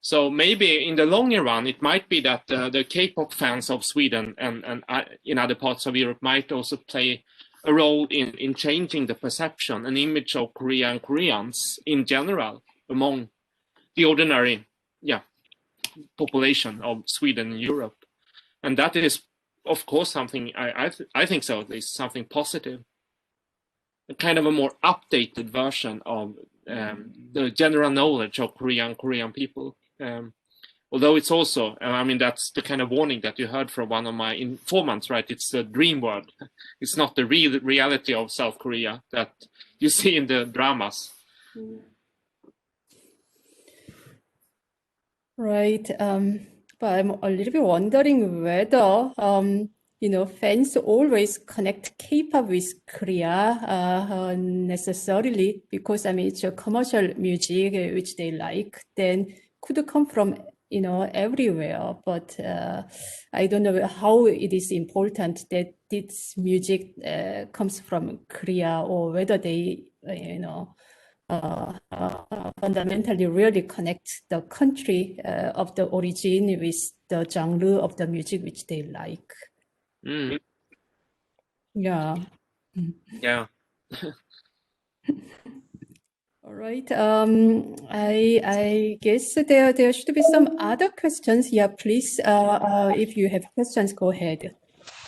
So maybe in the longer run, it might be that the K-pop fans of Sweden and in other parts of Europe might also play a role in changing the perception and image of Korea and Koreans in general among the ordinary population of Sweden and Europe. And that is, of course, something I think so, at least something positive. A kind of a more updated version of the general knowledge of Korea and Korean people. Although it's also, I mean, that's the kind of warning that you heard from one of my informants, right? It's the dream world. It's not the real reality of South Korea that you see in the dramas. Right. But I'm a little bit wondering whether, fans always connect K-pop with Korea necessarily, because, I mean, it's a commercial music which they like, then could come from, everywhere. But I don't know how it is important that this music comes from Korea, or whether they, fundamentally really connect the country of the origin with the genre of the music which they like. Yeah. Yeah. All right. I guess there should be some other questions. Yeah, please. If you have questions, go ahead.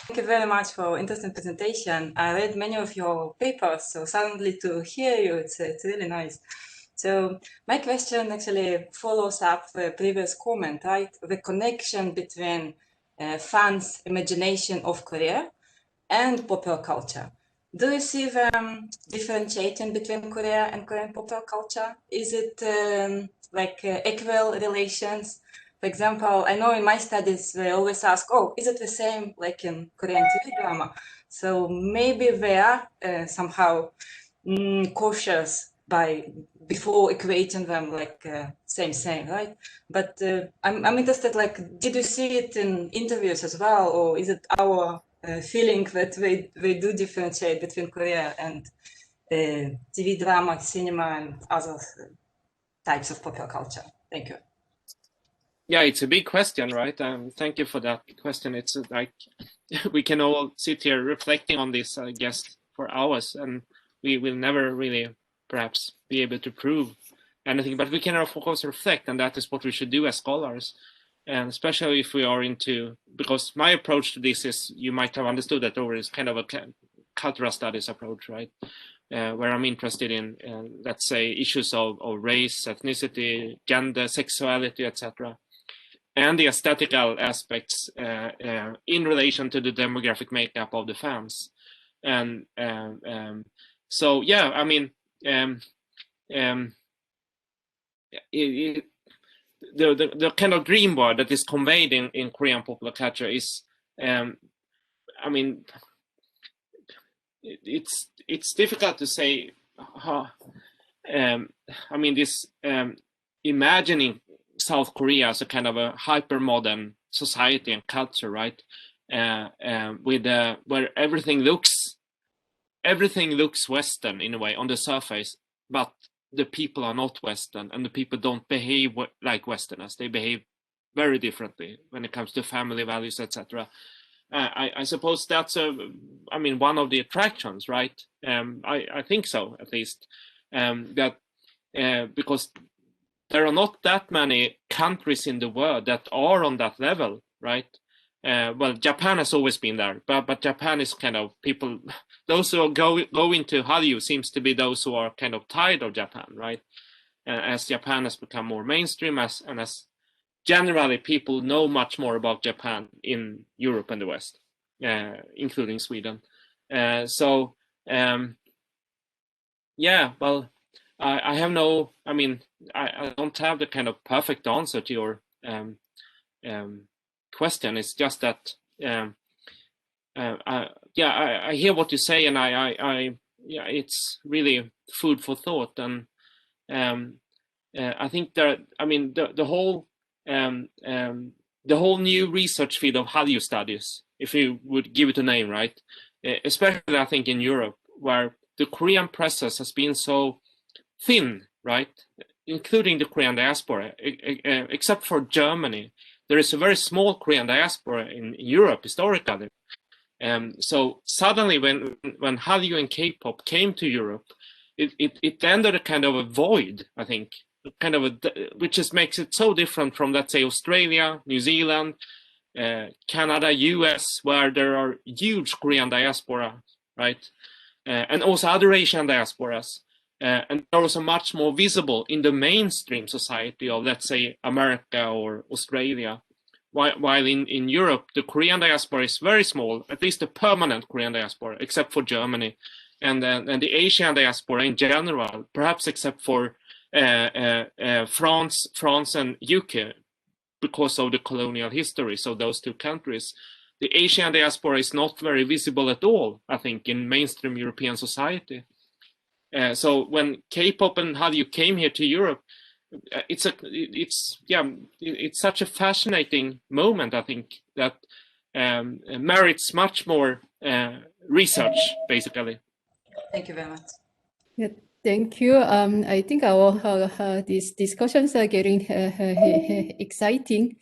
Thank you very much for interesting presentation. I read many of your papers, so suddenly to hear you, it's really nice. So my question actually follows up the previous comment, right? The connection between fans' imagination of Korea and popular culture. Do you see them differentiating between Korea and Korean popular culture? Is it equal relations? For example, I know in my studies, they always ask, oh, is it the same like in Korean TV drama? So maybe they are somehow cautious before equating them like same, right? But I'm interested, like, did you see it in interviews as well, or is it our feeling that they do differentiate between Korea and TV drama, cinema, and other types of popular culture? Thank you. Yeah, it's a big question, right? Thank you for that question. It's like we can all sit here reflecting on this, I guess, for hours, and we will never really perhaps be able to prove anything, but we can of course reflect, and that is what we should do as scholars. And especially if we are into, because my approach to this is, you might have understood that over, is kind of a cultural studies approach, right? Where I'm interested in, let's say, issues of race, ethnicity, gender, sexuality, etc., and the aesthetical aspects in relation to the demographic makeup of the fans. And so, yeah, I mean, the kind of dream world that is conveyed in Korean popular culture is, I mean, it's difficult to say how, I mean, this imagining South Korea as a kind of a hyper-modern society and culture, right? With where everything looks Western in a way on the surface, but the people are not Western, and the people don't behave like Westerners. They behave very differently when it comes to family values, etc. I suppose that's I mean, one of the attractions, right? I think so, at least, that because there are not that many countries in the world that are on that level, right? Well, Japan has always been there, but Japan is kind of people, those who go into Hallyu seems to be those who are kind of tired of Japan, right? As Japan has become more mainstream, as generally people know much more about Japan in Europe and the West, including Sweden. So yeah, well, I have no, I mean, I don't have the kind of perfect answer to your question. It's just that yeah, I hear what you say, and yeah, it's really food for thought. And I think that, I mean, the whole new research field of Hallyu studies, if you would give it a name, right? Especially I think in Europe, where the Korean presses has been so thin, right? Including the Korean diaspora, except for Germany. There is a very small Korean diaspora in Europe historically. So suddenly when Hallyu and K-pop came to Europe, it ended a kind of a void, I think, kind of which just makes it so different from, let's say, Australia, New Zealand, Canada, US, where there are huge Korean diaspora, right? And also other Asian diasporas. And they're also much more visible in the mainstream society of, let's say, America or Australia. While in Europe, the Korean diaspora is very small, at least the permanent Korean diaspora, except for Germany. And the Asian diaspora in general, perhaps except for France and UK, because of the colonial history, so those two countries. The Asian diaspora is not very visible at all, I think, in mainstream European society. So when K-pop and Hallyu came here to Europe, it's such a fascinating moment, I think, that merits much more research, basically. Thank you very much. Yeah, thank you. I think these discussions are getting exciting.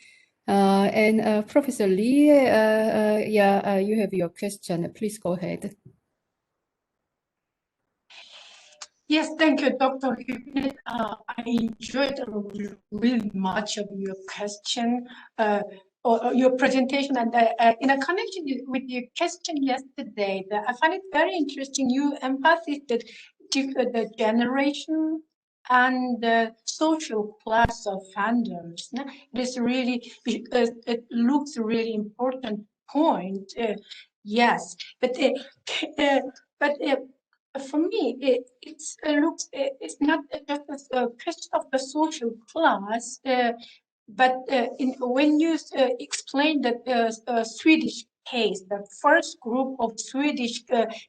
And Professor Lee, yeah, you have your question. Please go ahead. Yes, thank you, Dr. Hübinette. I enjoyed really much of your question or your presentation, and in a connection with your question yesterday, I find it very interesting. You emphasized that the generation and the social class of fandoms. It is really, it looks a really important point. Yes, but for me, it's not just a question of the social class, but when you explain that Swedish case, the first group of Swedish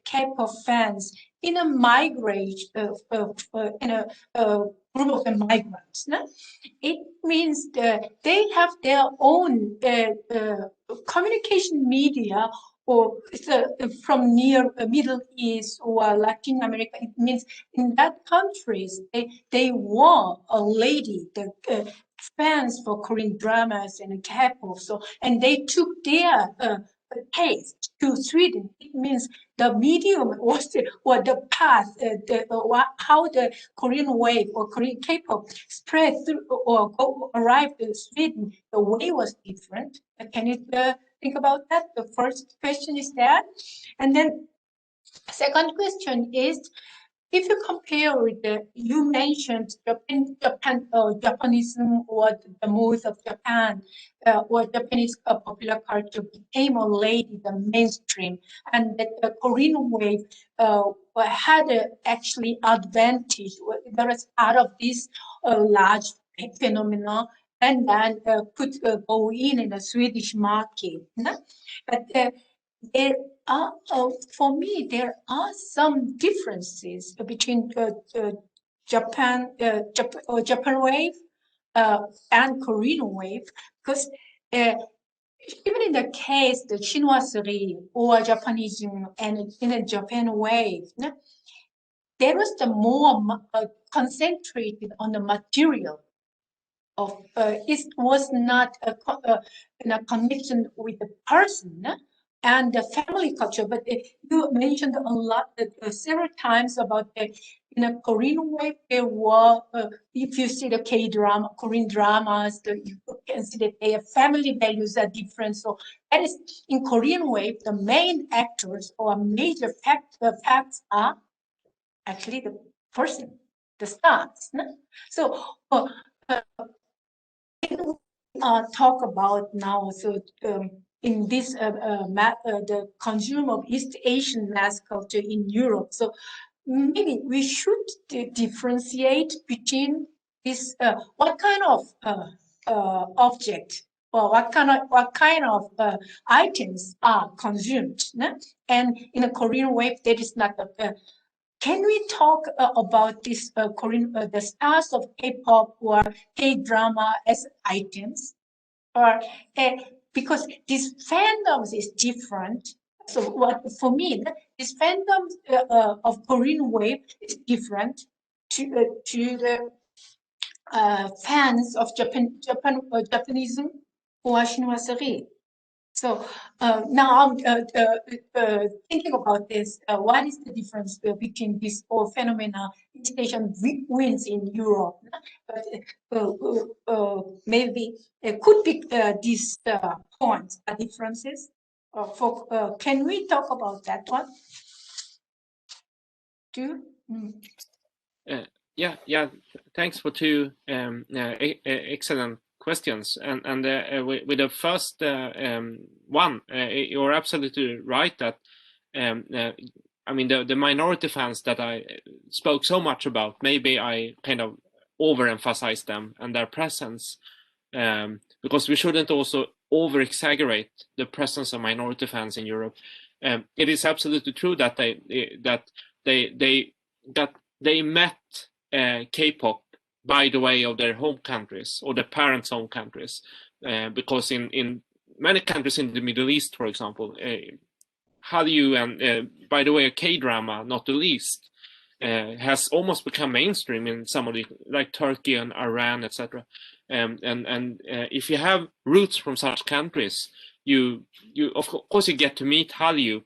K-pop fans in a migration, in a group of the migrants, no? It means that they have their own communication media, or from near Middle East or Latin America. It means in that countries they want a lady, the fans for Korean dramas and K-pop. So, and they took their taste to Sweden. It means the medium was or the path, how the Korean wave or Korean K-pop spread through or arrived in Sweden. The way was different. Can you think about that? The first question is that, and then second question is, if you compare with you mentioned Japanism or the mode of Japan or Japanese popular culture became already the mainstream, and that the Korean wave had actually advantage. There was part of this large phenomenon, and then could go in the Swedish market. But there are, for me, there are some differences between Japan wave and Korean wave, because even in the case the chinoiserie or Japanism and in a Japan wave, there was the more concentrated on the material of it was not in a connection with the person and the family culture. But you mentioned a lot, several times about in a Korean wave, there were, if you see the K-drama, Korean dramas, you can see that their family values are different. So that is, in Korean wave, the main actors or major facts are actually the person, the stars. So talk about now, so in this the consumer of East Asian mass culture in Europe. So maybe we should differentiate between this what kind of object or what kind of items are consumed, and in a Korean wave that is not a can we talk about this Korean the stars of K-pop or K-drama as items, or because this fandoms is different? So what for me, this fandom of Korean wave is different to the fans of Japanism or chinoiserie. So now I'm thinking about this. What is the difference between this whole phenomena, station wins in Europe? But maybe it could be these points, differences. Can we talk about that one? Yeah. Thanks for two excellent questions. And with the first one, you're absolutely right that I mean the minority fans that I spoke so much about, maybe I kind of overemphasized them and their presence, because we shouldn't also over exaggerate the presence of minority fans in Europe. It is absolutely true that they met K-pop by the way of their home countries or their parents' home countries, because in many countries in the Middle East, for example, Hallyu and by the way, a K-drama, not the least, has almost become mainstream in some of the, like Turkey and Iran, etc. And if you have roots from such countries, you of course you get to meet Hallyu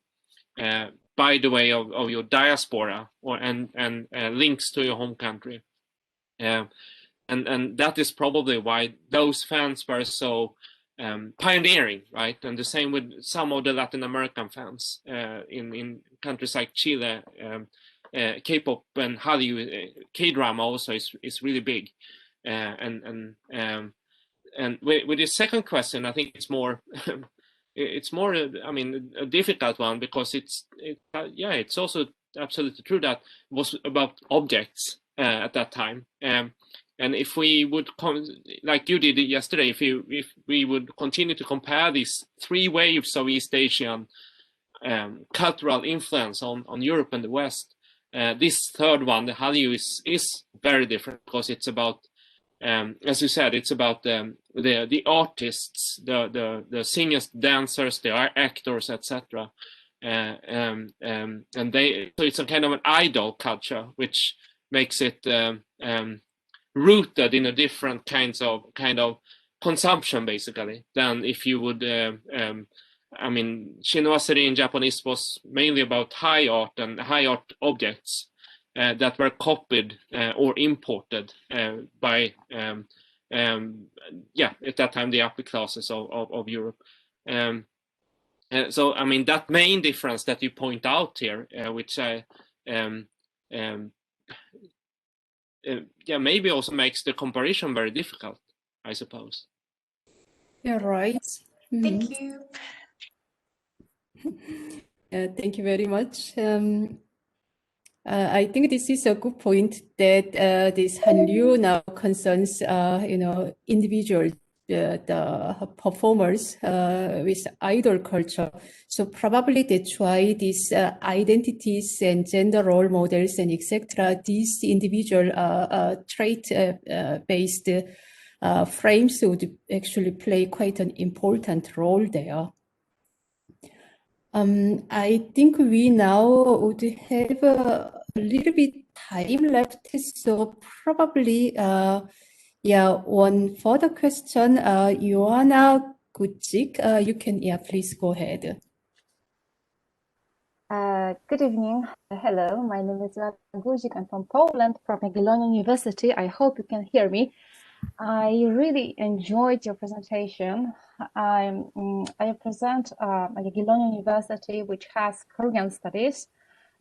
by the way of your diaspora and links to your home country. And that is probably why those fans were so pioneering, right? And the same with some of the Latin American fans in countries like Chile. K-pop and Hallyu, K-drama also is really big. And with the second question, I think it's more it's more I mean a difficult one, because it's also absolutely true that it was about objects at that time. And if we would like you did yesterday, if we would continue to compare these three waves of East Asian cultural influence on Europe and the West, this third one, the Hallyu, is very different, because it's about as you said, it's about the artists, the singers, dancers, the actors, etc. And so it's a kind of an idol culture, which makes it rooted in a different kind of consumption, basically, than if you would I mean, chinoiserie in Japanese was mainly about high art and high art objects that were copied or imported by, yeah, at that time, the upper classes of Europe. So, I mean, that main difference that you point out here, which yeah, maybe also makes the comparison very difficult, I suppose. You're right. Thank you. Thank you very much. I think this is a good point that this Hallyu now concerns, you know, individuals, the performers with idol culture. So probably that's why these identities and gender role models and etc. These individual trait-based frames would actually play quite an important role there. I think we now would have a little bit time left, so probably, yeah, one further question. Joanna Gucik, you can, yeah, please go ahead. Good evening. Hello, my name is Joanna Guzik. I'm from Poland, from Jagiellonian University. I hope you can hear me. I really enjoyed your presentation. I represent Jagiellonian University, which has Korean studies.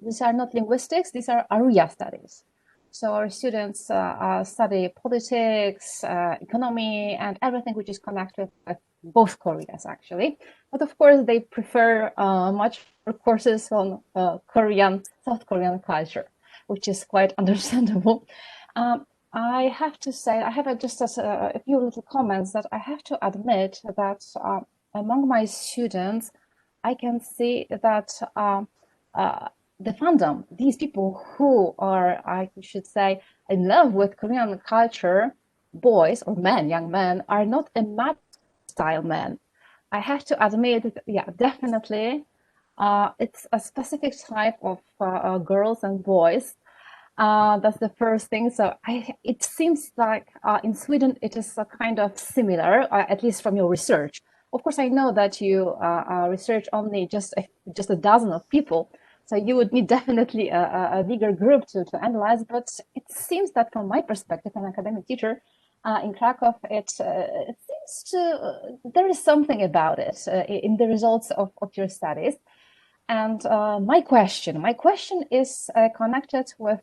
These are not linguistics, these are area studies. So our students study politics, economy, and everything which is connected with both Koreas, actually. But of course, they prefer much more courses on Korean, South Korean culture, which is quite understandable. I have to say, I have just a few little comments that I have to admit that among my students, I can see that the fandom, these people who are, I should say, in love with Korean culture, boys or men, young men, are not a match style men. I have to admit that, yeah, definitely, it's a specific type of girls and boys. That's the first thing. So it seems like in Sweden, it is a kind of similar, at least from your research. Of course, I know that you research only just a dozen of people. So you would need definitely a bigger group to analyze. But it seems that from my perspective, an academic teacher in Krakow, it seems there is something about it in the results of your studies. And my question is connected with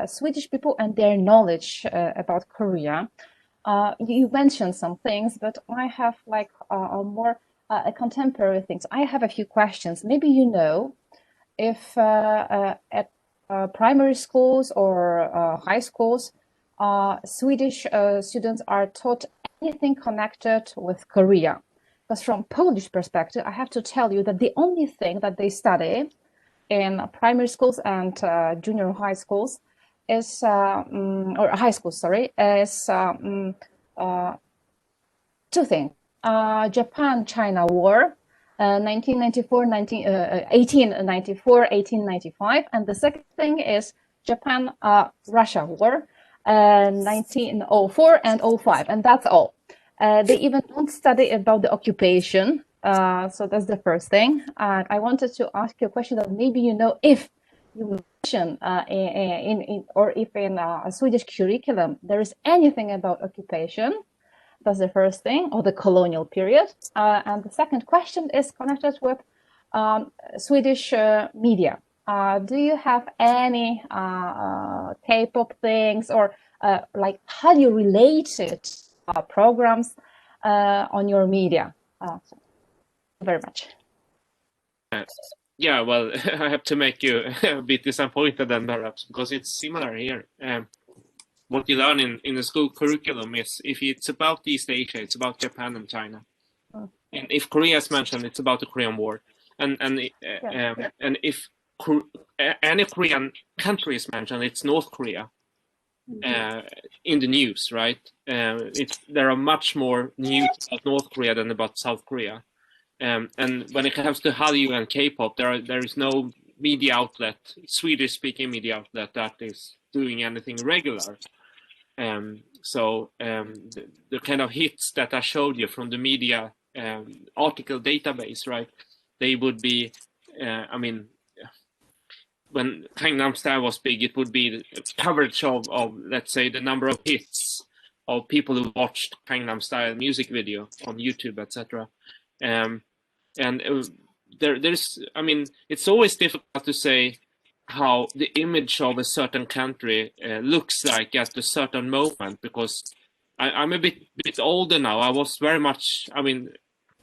Swedish people and their knowledge about Korea. You mentioned some things, but I have like more contemporary things. I have a few questions. Maybe you know if at primary schools or high schools, Swedish students are taught anything connected with Korea. Because from Polish perspective, I have to tell you that the only thing that they study in primary schools and junior high schools is, or high schools, sorry, is two things. Japan-China War, 1894, 1895. And the second thing is Japan-Russia War, 1904 and 05. And that's all. They even don't study about the occupation. So that's the first thing. I wanted to ask you a question that maybe you know if you mention or if in a Swedish curriculum there is anything about occupation. That's the first thing, or the colonial period. And the second question is connected with Swedish media. Do you have any K-pop things or like how do you relate it? Programs on your media. Thank you very much. Yeah, well, I have to make you a bit disappointed then perhaps, because it's similar here. What you learn in the school curriculum is, if it's about East Asia, it's about Japan and China. And if Korea is mentioned, it's about the Korean War. And if any Korean country is mentioned, it's North Korea. In the news, right? There are much more news about North Korea than about South Korea. And when it comes to Hallyu and K-pop, there is no media outlet, Swedish-speaking media outlet, that is doing anything regular. So the kind of hits that I showed you from the media article database, right? They would be, I mean, when Gangnam Style was big, it would be the coverage of, let's say, the number of hits of people who watched Gangnam Style music video on YouTube, etc. There's, I mean, it's always difficult to say how the image of a certain country looks like at a certain moment, because I'm a bit older now. I was very much, I mean,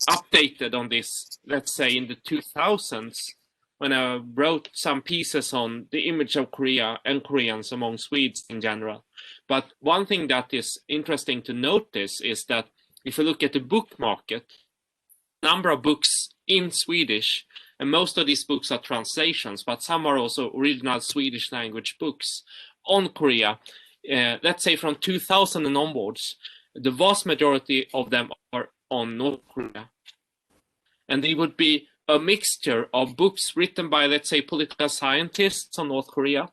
updated on this, let's say, in the 2000s, when I wrote some pieces on the image of Korea and Koreans among Swedes in general. But one thing that is interesting to notice is that if you look at the book market, number of books in Swedish, and most of these books are translations, but some are also original Swedish language books on Korea, let's say from 2000 and onwards, the vast majority of them are on North Korea. And they would be a mixture of books written by, let's say, political scientists on North Korea,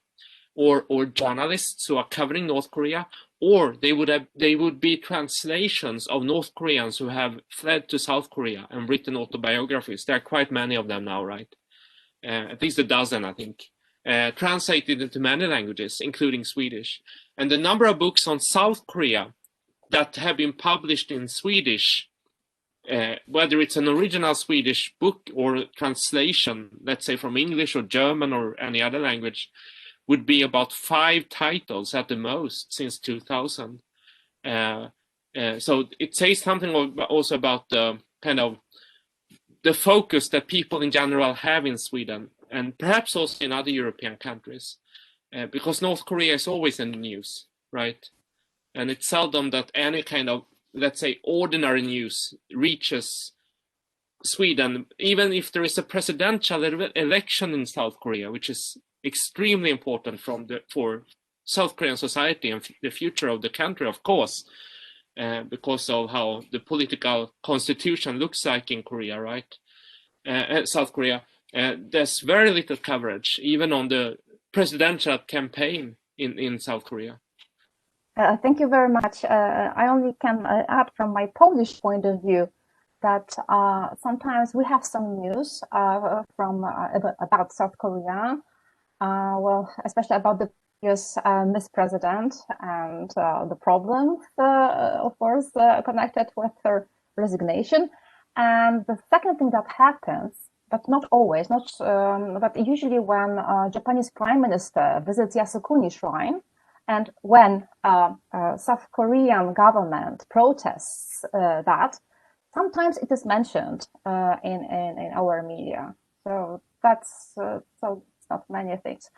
or journalists who are covering North Korea, or they would be translations of North Koreans who have fled to South Korea and written autobiographies. There are quite many of them now, right? At least a dozen, I think, translated into many languages, including Swedish. And the number of books on South Korea that have been published in Swedish, whether it's an original Swedish book or translation, let's say from English or German or any other language, would be about 5 titles at the most since 2000. So it says something also about the kind of the focus that people in general have in Sweden, and perhaps also in other European countries, because North Korea is always in the news, right? And it's seldom that any kind of, let's say, ordinary news reaches Sweden, even if there is a presidential election in South Korea, which is extremely important for South Korean society and the future of the country, of course, because of how the political constitution looks like in Korea, right? South Korea. There's very little coverage, even on the presidential campaign in South Korea. Thank you very much. I only can add from my Polish point of view that sometimes we have some news about South Korea, well, especially about the previous Miss President and the problems, of course, connected with her resignation. And the second thing that happens, but not always, but usually when Japanese Prime Minister visits Yasukuni Shrine, and when South Korean government protests that, sometimes it is mentioned in our media. So that's so it's not many things.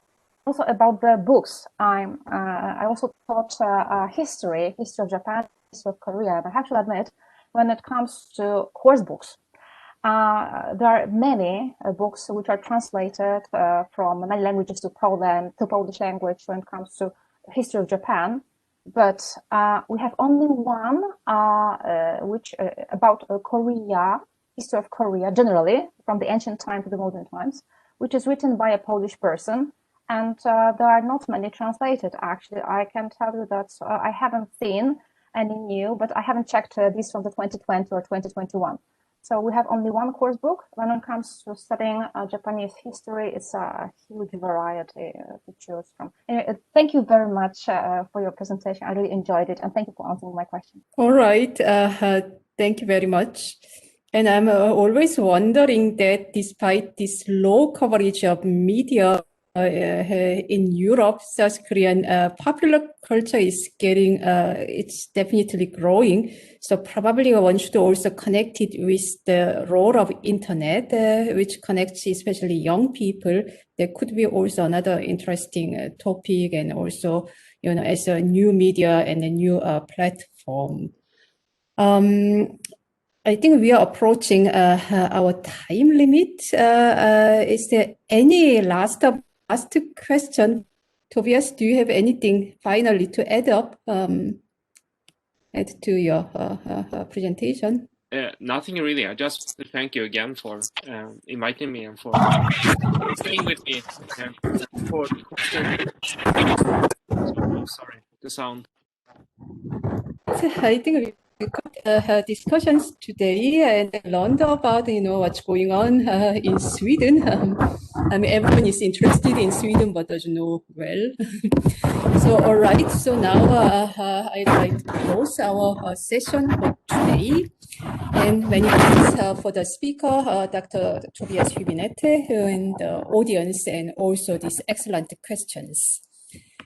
Also about the books, I also taught history of Japan, history of Korea. And I have to admit, when it comes to course books, there are many books which are translated from many languages to Poland, to Polish language when it comes to history of Japan, but we have only one which about Korea, history of Korea generally, from the ancient time to the modern times, which is written by a Polish person, and there are not many translated. Actually, I can tell you that I haven't seen any new, but I haven't checked these from the 2020 or 2021. So we have only one course book. When it comes to studying Japanese history, it's a huge variety to choose from. Anyway, thank you very much for your presentation. I really enjoyed it, and thank you for answering my question. All right, thank you very much. And I'm always wondering that despite this low coverage of media in Europe, South Korean popular culture is getting, it's definitely growing. So probably one should also connect it with the role of internet, which connects especially young people. There could be also another interesting topic, and also, you know, as a new media and a new platform. I think we are approaching our time limit. Is there any last question? Tobias, do you have anything finally to add to your presentation? Nothing really. I just thank you again for inviting me and for staying with me. For sorry, the sound. I think good discussions today, and I learned about what's going on in Sweden. I mean, everyone is interested in Sweden, but doesn't know well. So, all right. So now I'd like to close our session for today. And many thanks for the speaker, Dr. Tobias Hübinette, and the audience, and also these excellent questions.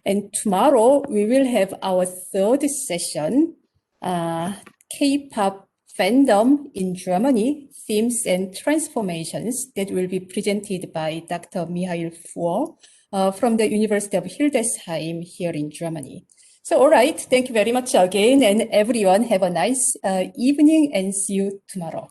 And tomorrow we will have our third session, K-pop fandom in Germany, themes and transformations, that will be presented by Dr. Michael Fuhr from the University of Hildesheim here in Germany. So, all right, thank you very much again, and everyone have a nice evening, and see you tomorrow.